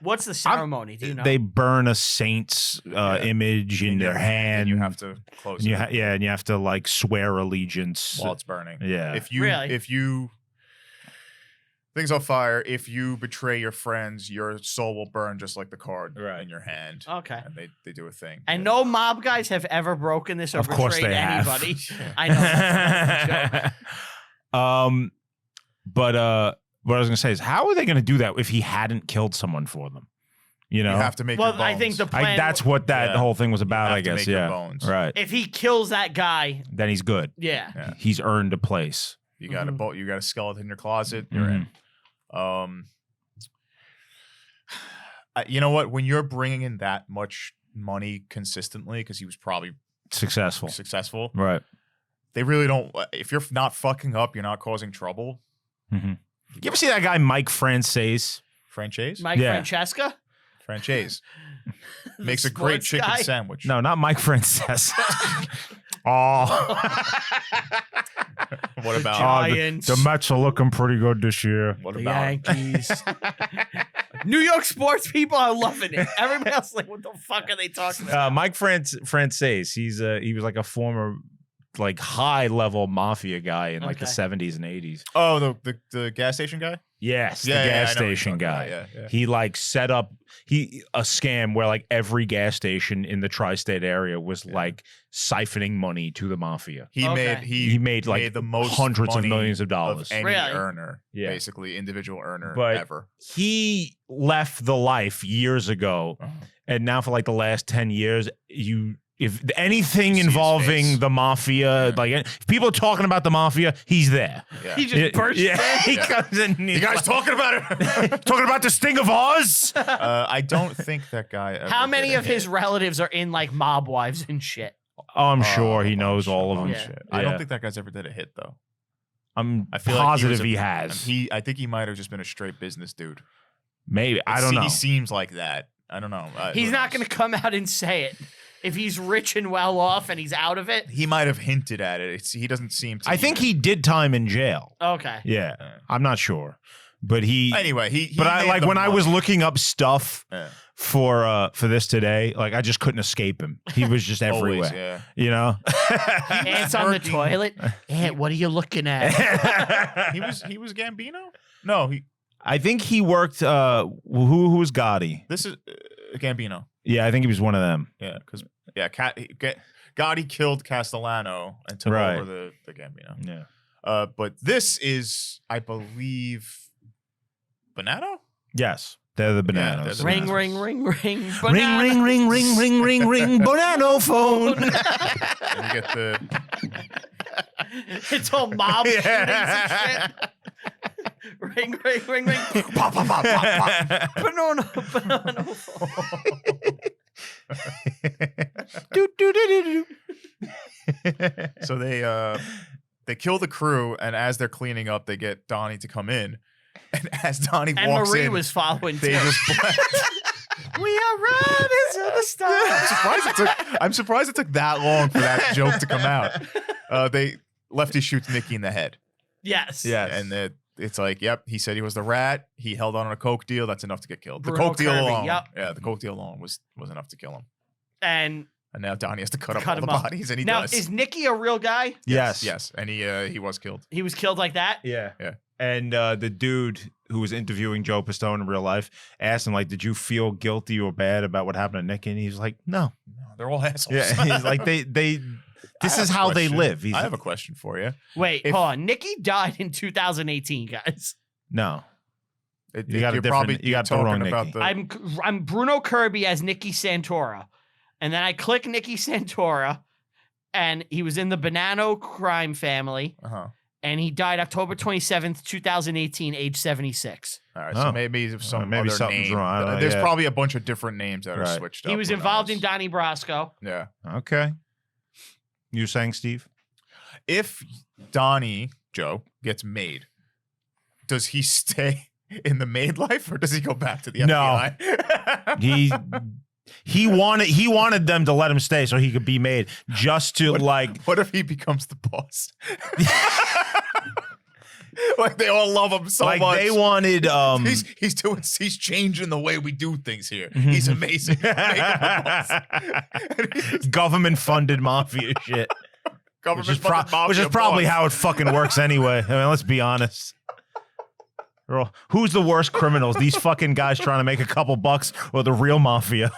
What's the ceremony? Do you know? They burn a saint's image in their hand. And you have to close And you it and you have to like swear allegiance. while it's burning. Yeah. If you things on fire, if you betray your friends, your soul will burn just like the card in your hand. Okay. And they do a thing. And no mob guys have ever broken this or Of course betrayed they have. anybody. I know. But what I was gonna say is, how are they gonna do that if he hadn't killed someone for them? You know, You have to make Well, your bones. I think the plan. that's what that Yeah. whole thing was about. have I to guess, make your yeah, bones. right. if he kills that guy, Then he's good. yeah. He's earned a place. You got a Mhm. boat. You got a skeleton in your closet. You're in. You know what? When you're bringing in that much money consistently, because he was probably Successful, successful, right? they really don't. If you're not fucking up, you're not causing trouble. You ever see that guy Mike Frances? Franchise, Mike Yeah. Francesca franchise The makes a great sports chicken guy? sandwich. No, not Mike Frances. Oh, What about Giants. the Mets are looking pretty good this year. what The about Yankees. New York sports people are loving it. Everybody else like, what the fuck are they talking about? Mike Frances, he was like a former like high level mafia guy in like the Okay. 70s and 80s. Oh, the gas station guy? Yes, Yeah, the yeah, gas I know what you're station talking guy. about. Yeah, yeah. He like set up a scam where like every gas station in the tri-state area was like siphoning money to the mafia. He Okay. He made like the most hundreds of money millions of dollars. of any Really? earner, Yeah. basically individual earner But- ever. He left the life years ago, and now for like the last 10 years, if anything You see his involving face. the mafia, Yeah. like if people are talking about the mafia, he's there. Yeah. He just burst in. He Yeah. comes in. You guys talking about it? talking about the Sting of Oz? I don't think that guy. Ever How many did a of his hit. relatives are in like mob wives and shit? Oh, I'm Oh, sure he a knows bunch, all of a them. bunch. Yeah. I Yeah. don't think that guy's ever did a hit though. I'm I feel positive like he was a- has. I think he might have just been a straight business dude. Maybe. I don't know. He seems like that. I don't know. He's Who not knows? going to come out and say it. If he's rich and well off and he's out of it, He might have hinted at it. He doesn't seem to. I think he did time in jail. okay. Yeah. I'm not sure. But he Anyway, he but I made like the when I was money. looking up stuff Yeah. for this today, like I just couldn't escape him. He was just Always, everywhere. yeah. You know? Ants on the working- toilet. Ant, what are you looking at? He was Gambino. No, I think he worked who was Gotti? this is Gambino. Yeah, I think he was one of them. Yeah, because Gotti killed Castellano and took Right. over the Gambino. Yeah. But this is, I believe, Bonanno? Yes. They're the bananas. they're the ring, bananas. ring, ring, ring. Ring, banana. ring, ring, ring, ring, ring, ring, Bonanno phone. And you get the It's all mob shootings and shit. Ring, ring, ring, ring. pop, pop, pop, pop, pop. Banana, banana. Do, do, do, do, do. So they kill the crew, and as they're cleaning up, they get Donnie to come in. And as Donnie And walks Marie in, was following they too. just We are riding to the stars. I'm surprised it took that long for that joke to come out. Lefty shoots Nikki in the head. Yes. Yes. And it's like, yep, he said he was the rat. He held on a coke deal. That's enough to get killed. The Bruno coke deal Kirby, alone. yep. Yeah, the coke deal alone was enough to kill him. And And now Donnie has to cut up Cut all the him up. bodies, and he Now, does. is Nicky a real guy? Yes. Yes, and he was killed. He was killed like that? Yeah. Yeah. And the dude who was interviewing Joe Pistone in real life asked him, like, did you feel guilty or bad about what happened to Nick? And he's like, no. No, they're all assholes. Yeah. He's like, this I is have a how they question. live. I have a question for you. Wait, If- hold on. Nicky died in 2018, guys. No. You got a You're different- probably you got the talking wrong about Nicky. the. I'm Bruno Kirby as Nicky Santora. And then I click Nicky Santora, and he was in the Bonanno crime family, Uh-huh. and he died October 27th, 2018, age 76. All right, Oh. so maybe some Maybe other something's name. wrong. I don't know, There's yeah. probably a bunch of different names that are Right. switched up. He was Who involved in knows? Donnie Brasco. Yeah. Okay. You saying, Steve? If Donnie Joe gets made, does he stay in the maid life or does he go back to the No. FBI? He wanted them to let him stay so he could be made just to What if he becomes the boss? Like they all love him so like much. they wanted he's changing the way we do things here. He's amazing. Make him the boss. government funded mafia shit. Government Which is mafia probably boss. how it fucking works anyway. I mean, let's be honest. Who's the worst criminals? These fucking guys trying to make a couple bucks or the real mafia?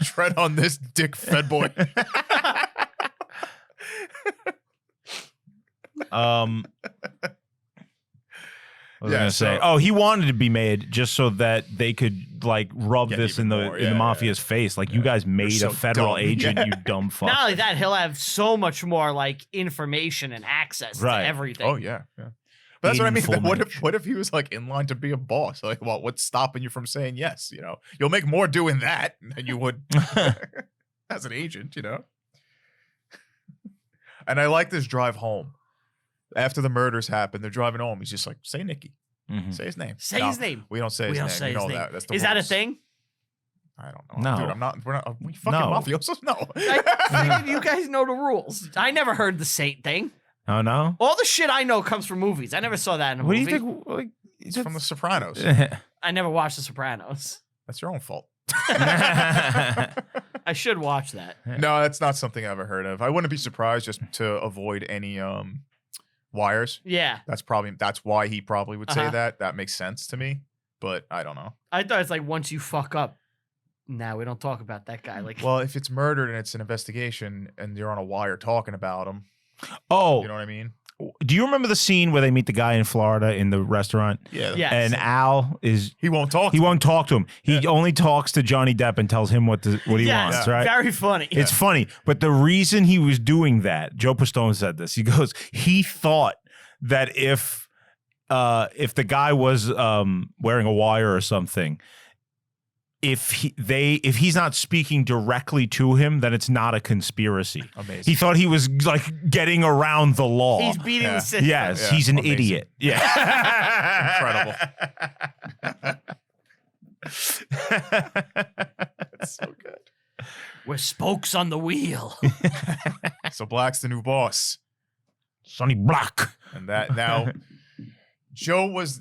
tread on this dick fed boy. What was I gonna say? so- Oh, he wanted to be made just so that they could like rub Get this in even the more. in the Yeah, mafia's face. Like, you guys made so a federal dumb. agent, Yeah. you dumb fuck. Not only that, he'll have so much more like information and access Right. to everything. Oh yeah. But that's what I mean. Information. What if he was like in line to be a boss? Like, well, what's stopping you from saying yes? You know, you'll make more doing that than you would as an agent. You know. And I like this drive home. After the murders happen, they're driving home. He's just like, "Say Nicky, Mhm. say his name. Say No, his name. We don't say We his don't name. say You his know name. that. That's the Is that a rules. thing? I don't know. No. Dude, I'm not. We're not. Are we fucking No. mafiosos? No. I figured you guys know the rules. I never heard the Saint thing. Oh no. All the shit I know comes from movies. I never saw that in a What do movie. you think? Like, It's from The Sopranos. I never watched The Sopranos. That's your own fault. I should watch that. No, that's not something I've ever heard of. I wouldn't be surprised just to avoid any wires. Yeah. That's why he probably would say Uh-huh. that. That makes sense to me, but I don't know. I thought it's like once you fuck up, now we don't talk about that guy. Like, Well, if it's murdered and it's an investigation and you're on a wire talking about him, Oh, you know what I mean? do you remember the scene where they meet the guy in Florida in the restaurant? Yeah. yes. And Al is He won't talk. he won't talk to him. He only talks to Johnny Depp and tells him what he Yes, wants, right? Very funny. It's funny, but the reason he was doing that, Joe Pistone said this. He goes, he thought that if the guy was wearing a wire or something, if he's not speaking directly to him, then it's not a conspiracy. Amazing. He thought he was like getting around the law. He's beating Yeah. the system. Yes, Yeah, he's an amazing. idiot. Yeah. That's so good. We're spokes on the wheel. So Black's the new boss. Sonny Black. And that now Joe was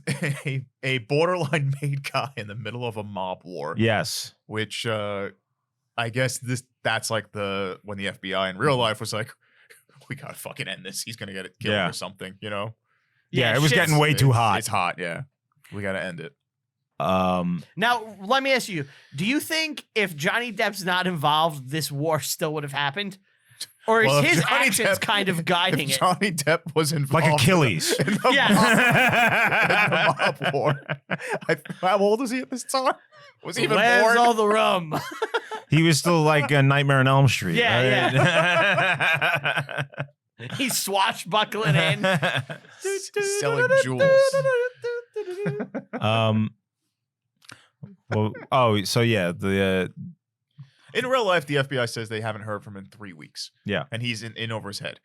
a borderline made guy in the middle of a mob war. Yes. Which I guess that's like when the FBI in real life was like, we gotta fucking end this. He's gonna get killed Yeah. or something, you know? Yeah, it was shit's- getting way too hot. It's hot, yeah. We gotta end it. Now, let me ask you: do you think if Johnny Depp's not involved, this war still would have happened, or is Well, if his Johnny actions Depp- kind of guiding If it? Johnny Depp was involved like Achilles. in the Yeah. mob war. How old was he at this time? Was he even Where's born? all the rum? He was still like a Nightmare on Elm Street. Yeah, right? He's swashbuckling in. Selling jewels. Well, oh, so yeah, the In real life, the FBI says they haven't heard from him in 3 weeks. Yeah. And he's in over his head.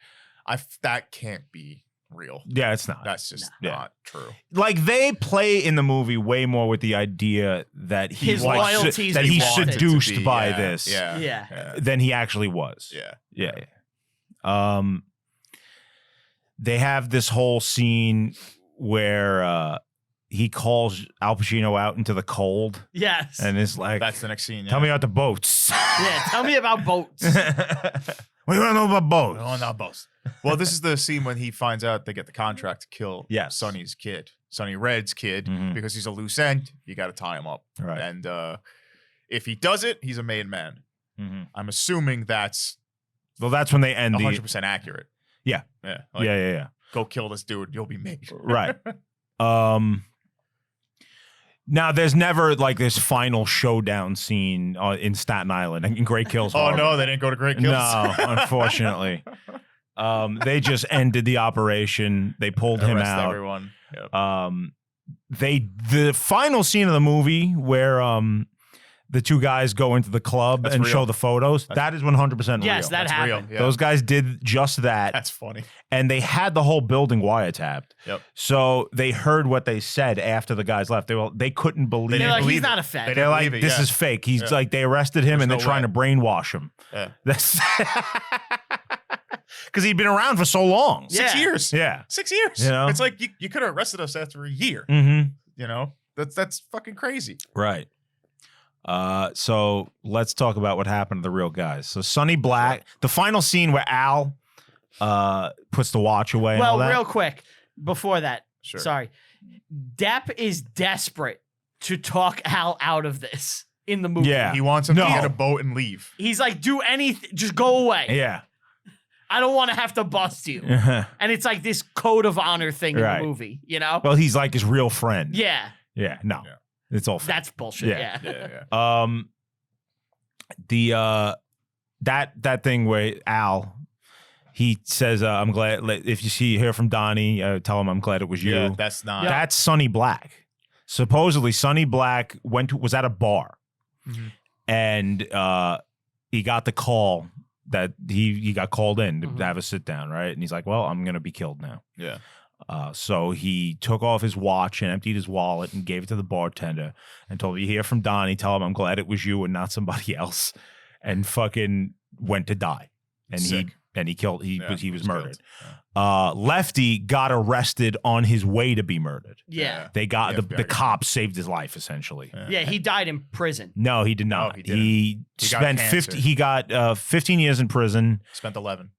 That can't be real. yeah, it's not. That's just No. not true. Like, they play in the movie way more with the idea that he His like, loyalties that he he's wanted to seduced be, by yeah, this Yeah. Yeah. Yeah. than he actually was. Yeah. Yeah. They have this whole scene where he calls Al Pacino out into the cold, Yes. and it's like, That's the next scene. tell me about the boats. Yeah, tell me about boats. What do you want to know about boats? Oh, not both. Well, this is the scene when he finds out they get the contract to kill Yes. Sonny's kid, Sonny Red's kid, Mhm. because he's a loose end. You got to tie him up. Right. And if he does it, he's a made man. Mhm. I'm assuming that's Well, that's when they end 100% accurate. Yeah. Yeah. yeah. Go kill this dude. You'll be made. Right. Now, there's never like this final showdown scene in Staten Island in Great Kills. Oh, Harbor. no, they didn't go to Great Kills. No, unfortunately. They just ended the operation. They pulled him Arrest out. everyone. Yep. The final scene of the movie where the two guys go into the club That's and real. show the photos, that is 100% Yes, real. that That's happened. real. Yeah. Those guys did just that. That's funny. And they had the whole building wiretapped. Yep. So they heard what they said after the guys left. They couldn't believe They're it. like, believe he's not it. a fed. They They're like, believe it, this yeah. is fake. He's Yeah. like, they arrested him There's and they're no trying way. to brainwash him. Yeah. That's because he'd been around for so long. Yeah. 6 years. Yeah. 6 years. You know? It's like you could have arrested us after a year. Mm-hmm. You know? That's fucking crazy. Right. So let's talk about what happened to the real guys. So Sonny Black, the final scene where Al puts the watch away and all Well, that. real quick, before that, Sure. sorry. Depp is desperate to talk Al out of this in the movie. Yeah. He wants him No. to get a boat and leave. He's like, do anything, just go away. Yeah. I don't want to have to bust you. And it's like this code of honor thing Right. in the movie, you know? Well, he's like his real friend. Yeah, Yeah. No. Yeah. It's all fake. that's bullshit. Yeah. Yeah. Yeah. That thing where Al, he says, I'm glad if you hear from Donnie, tell him I'm glad it was you. Yeah, that's not. Yeah. That's Sonny Black. Supposedly Sonny Black was at a bar Mhm. and he got the call that he got called in to Mhm. have a sit down, right? And he's like, well, I'm gonna be killed now. Yeah. So he took off his watch and emptied his wallet and gave it to the bartender and told him, you hear from Donnie, tell him I'm glad it was you and not somebody else, and fucking went to die. And Sick. he killed he Yeah, was killed. murdered. Lefty got arrested on his way to be murdered. Yeah. They got The the FBI got cops saved his life essentially. Yeah, he died in prison. No, he did not. he didn't. He He got spent cancer. 50. He got 15 years in prison. Spent 11.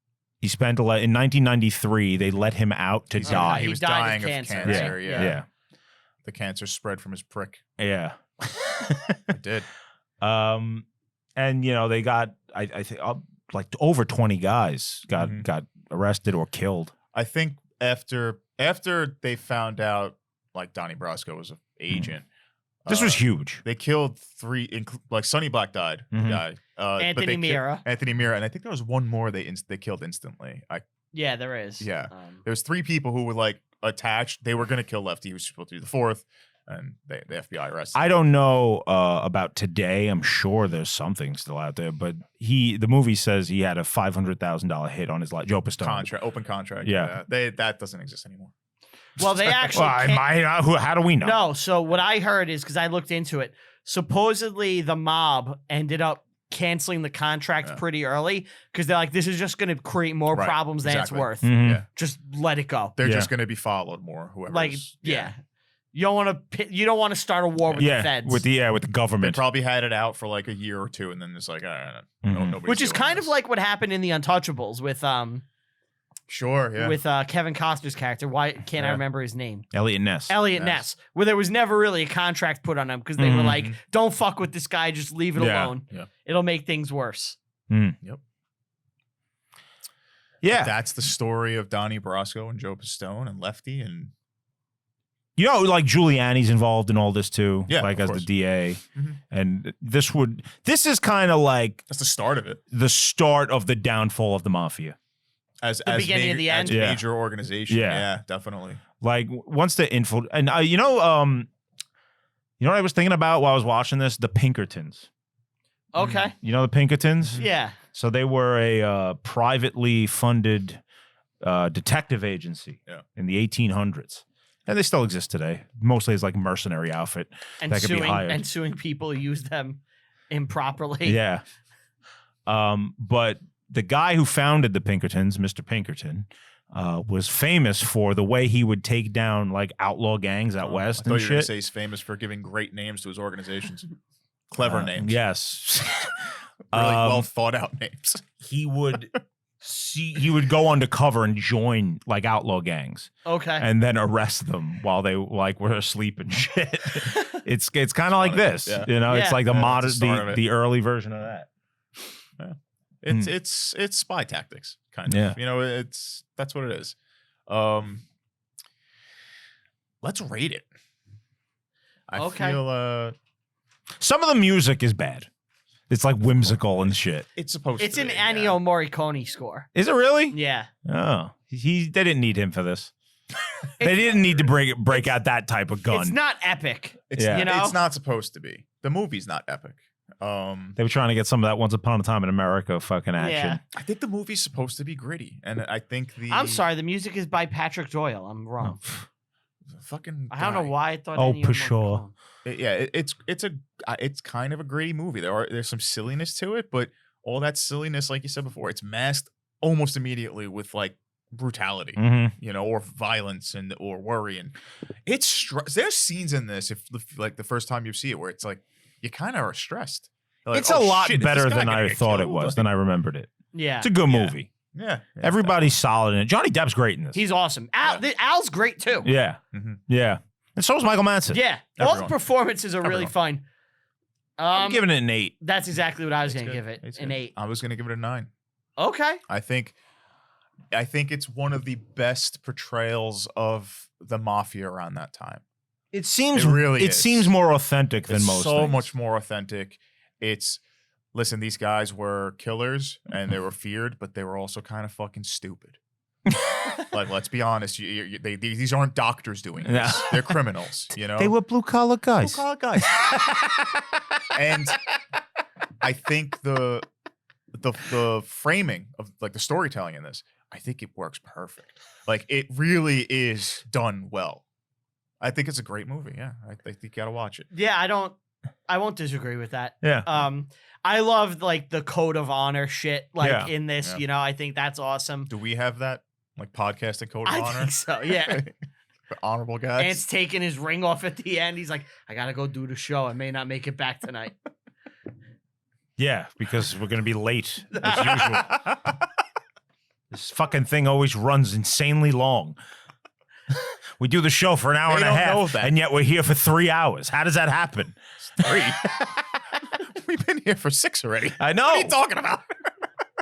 He spent in 1993. They let him out to He's- die. He He was died of dying of cancer, cancer. right? Yeah. yeah, The cancer spread from his prick. yeah. It did. And you know they got I think like over 20 guys got Mhm. got arrested or killed. I think after they found out like Donnie Brasco was an agent. This was huge. They killed 3, like Sonny Black died. The Mhm. guy. But Anthony they ki- Mira. Anthony Mira, and I think there was one more they killed instantly. Yeah, there is. Yeah. There was 3 people who were like attached. They were gonna kill Lefty, who was supposed to be the 4th, and the FBI arrested. I don't know about today. I'm sure there's something still out there, but the movie says he had a $500,000 hit on his life. Joe Pistone. contract, open contract. Yeah. That doesn't exist anymore. Well, they actually Well, I can't- might. How do we know? No, so what I heard is because I looked into it. Supposedly, the mob ended up canceling the contract Yeah. pretty early because they're like, "This is just going to create more Right, problems than exactly. it's worth. Mhm. Yeah. Just let it go." They're Yeah. just gonna be followed more. Whoever. Like, yeah. You don't want to start a war with Yeah, the feds, with the They government. probably had it out for like a year or 2, and then it's like, Mhm. nobody's which is doing kind of this. like what happened in The Untouchables with Sure, yeah. Kevin Costner's character. Why can't I Yeah. remember his name? Elliot Ness. Elliot Ness, where there was never really a contract put on him because they were Mhm. like, "Don't fuck with this guy, just leave it Yeah. alone. Yeah. It'll make things worse." Yep. Yeah. That's the story of Donnie Brasco and Joe Pistone and Lefty, and You know, like Giuliani's involved in all this too. Yeah, like of as course. the DA. Mhm. And this is kind of like that's the start of it. the start of the downfall of the mafia. As The beginning of the end? as Yeah. major organization. Yeah. Yeah, definitely. Like once the and you know what I was thinking about while I was watching this? The Pinkertons. Okay. You know the Pinkertons? Yeah. So they were a privately funded detective agency Yeah. in the 1800s. And they still exist today, mostly as like mercenary outfit. And That could be hired. suing people who use them improperly. Yeah. But the guy who founded the Pinkertons, Mr. Pinkerton, was famous for the way he would take down like outlaw gangs out I west thought and you were going to shit. say he's famous for giving great names to his organizations. Clever names. Yes. Really well thought out names. He would go undercover and join like outlaw gangs Okay. and then arrest them while they like were asleep and shit. It's kind of like this, Yeah. you know. Yeah. It's like the Yeah, modern, that's the start of it. the early version of that. It's spy tactics, kind of. Yeah. You know, that's what it is. Let's rate it. I feel Some of the music is bad. It's like whimsical and shit. it's supposed It's to an be. Ennio Morricone score. Is it really? Yeah. Oh, they didn't need him for this. They didn't need to break out that type of gun. It's not epic. It's, Yeah. You know? it's not supposed to be. The movie's not epic. They were trying to get some of that Once Upon a Time in America fucking action. Yeah. I think the movie's supposed to be gritty, and I think I'm sorry. The music is by Patrick Doyle. I'm wrong. fucking. I don't know guy. why I thought. Oh, Ennio for sure. Morricone. It's kind of a gritty movie. There's some silliness to it, but all that silliness, like you said before, it's masked almost immediately with like brutality, Mm-hmm. or violence or worry, and there's scenes in this like the first time you see it where it's like you kind of are stressed. You're like, It's "Oh, a lot shit, is better this guy than gonna I get thought it killed?" was, than I remembered it. Yeah. It's a good Yeah. movie. Yeah, Everybody's solid in it. Johnny Depp's great in this. He's awesome. Al's great too. yeah. Mhm. Yeah. And so is Michael Madsen. Yeah. All the Everyone. performances are really Everyone. fun. I'm giving it an 8. That's exactly what I was It's going to good. give it. It's An good. 8. I was gonna give it a 9. Okay. I think it's one of the best portrayals of the mafia around that time. It seems It really it is. seems more authentic than It's most so things. much more authentic. Listen, these guys were killers and they were feared, but they were also kind of fucking stupid. Like, let's be honest. These aren't doctors doing this. No. They're criminals. They were blue collar guys. Blue-collar guys. And I think the framing of like the storytelling in this, I think it works perfect. Like it really is done well. I think it's a great movie. Yeah, I think you gotta watch it. Yeah, I won't disagree with that. Yeah. I love like the code of honor shit like Yeah. in this, Yeah. I think that's awesome. Do we have that like podcasting code of I honor? think so. Yeah. For honorable guys. Ant's taking his ring off at the end. He's like, I got to go do the show. I may not make it back tonight. Yeah, because we're gonna be late as usual. This fucking thing always runs insanely long. We do the show for an hour They and a don't know half, that. and yet we're here for 3 hours. How does that happen? 3. We've been here for 6 already. I know. What are you talking about?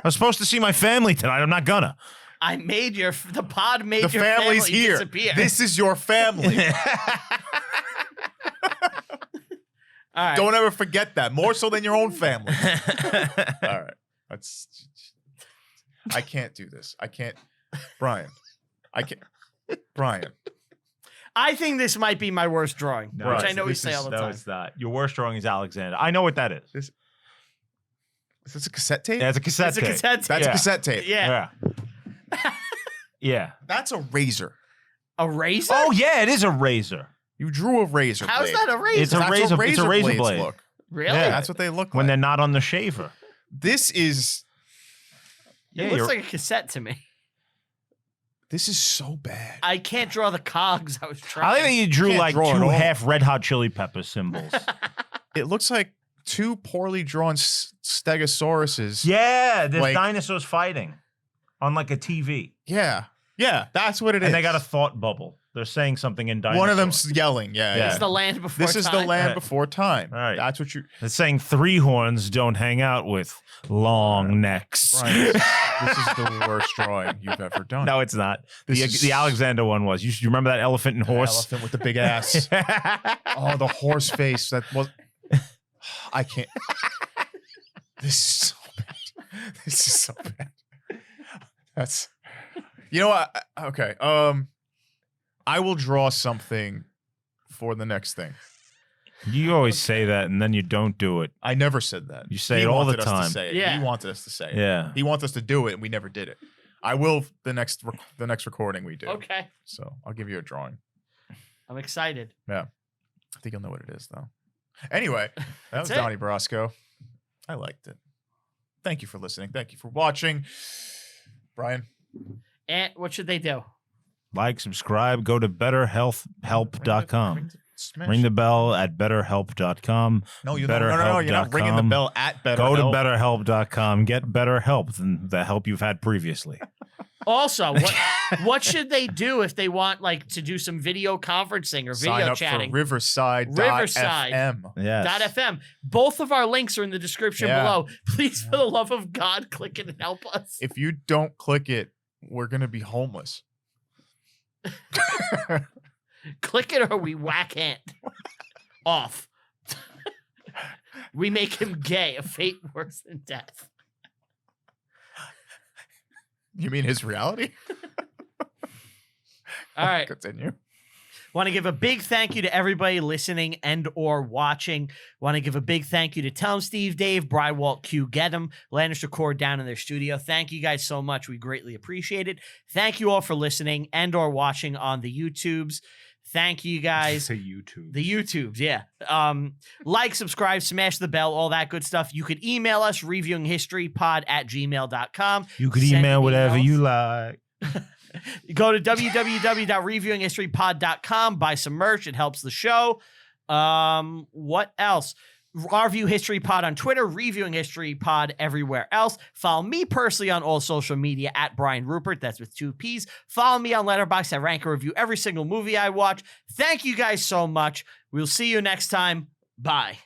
I'm supposed to see my family tonight. I'm not gonna. I made the pod made The your family's family here. disappear. This is your family. All right. Don't ever forget that. More so than your own family. All right. I can't do this. I can't. Brian. I can't. Brian. I think this might be my worst drawing, No, which I it's- know we this say is- all the No, time. it's not. Your worst drawing is Alexander. I know what that is. Is this a cassette tape? Yeah, it's a cassette It's a tape. cassette tape. That's Yeah. a cassette tape. Yeah. Yeah. Yeah. That's a razor. A razor? Oh yeah, it is a razor. You drew a razor How's blade. that a razor? It's a That's razor. what It's a razor blades blade. Look. really? Yeah. That's what they look When like. they're not on the shaver. This is It looks like a cassette to me. so bad. I can't draw the cogs. I was trying. I think you drew Can't like draw at 2 all. half Red Hot Chili Pepper symbols. It looks like 2 poorly drawn stegosauruses. Yeah, there's Like- dinosaurs fighting on like a TV. Yeah. Yeah, that's what it is. And they got a thought bubble. They're saying something in dinosaur. One of them's yelling. Yeah. Yeah. It's the land before This is the time. land Right. before time. Right. That's what you. It's saying 3 horns don't hang out with long necks. Brian, this is the worst drawing you've ever done. No, it's not. This The, is- the Alexander one was. You remember that elephant and The horse? elephant with the big ass. Oh, the horse face. That was. I can't. This is so bad. This is so bad. That's. You know what? Okay. I will draw something for the next thing. You always say that and then you don't do it. I never said that. You say He it all the wanted us to time. say it. Yeah. He wanted us to say it. Yeah. He wants us to do it, and we never did it. I will the next recording we do. Okay. So I'll give you a drawing. I'm excited. I think you'll know what it is, though. Anyway, that was That's it. Donnie Brasco. I liked it. Thank you for listening. Thank you for watching. Brian. And what should they do? Like, subscribe, go to betterhelp.com. Smash. Ring the bell at betterhelp.com. No, you're not ringing the bell at BetterHelp. Go to betterhelp.com. Get better help than the help you've had previously. Also, what should they do if they want like to do some video conferencing or video Sign up chatting? for Riverside. Yes. .fm. Both of our links are in the description Yeah. below. Please, for the love of God, click it and help us. If you don't click it, we're gonna be homeless. Click it or we whack Ant off. We make him gay, a fate worse than death. You mean his reality? All right. Continue. Want to give a big thank you to everybody listening and or watching. Want to give a big thank you to Tom, Steve, Dave, Brywalt, Q, Get 'em, Lannister Cord down in their studio. Thank you guys so much. We greatly appreciate it. Thank you all for listening and or watching on the YouTubes. Thank you guys. To YouTube. The YouTubes, yeah. Like, subscribe, smash the bell, all that good stuff. You could email us, reviewinghistorypod@gmail.com. You could Send email whatever emails. you like. Go to www.reviewinghistorypod.com, buy some merch. It helps the show. What else? Review History Pod on Twitter, Reviewing History Pod everywhere else. Follow me personally on all social media at Brian Rupert. That's with 2 P's. Follow me on Letterboxd. I rank and review every single movie I watch. Thank you guys so much. We'll see you next time. Bye.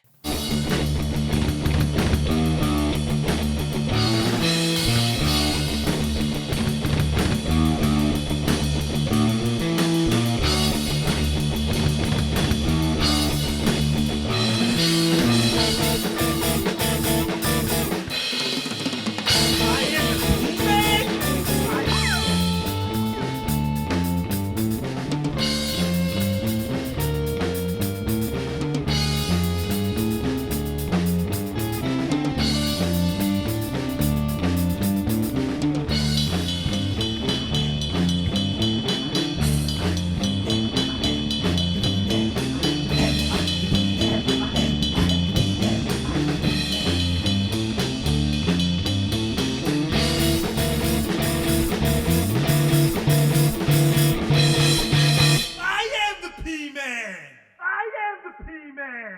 I am the P-Man!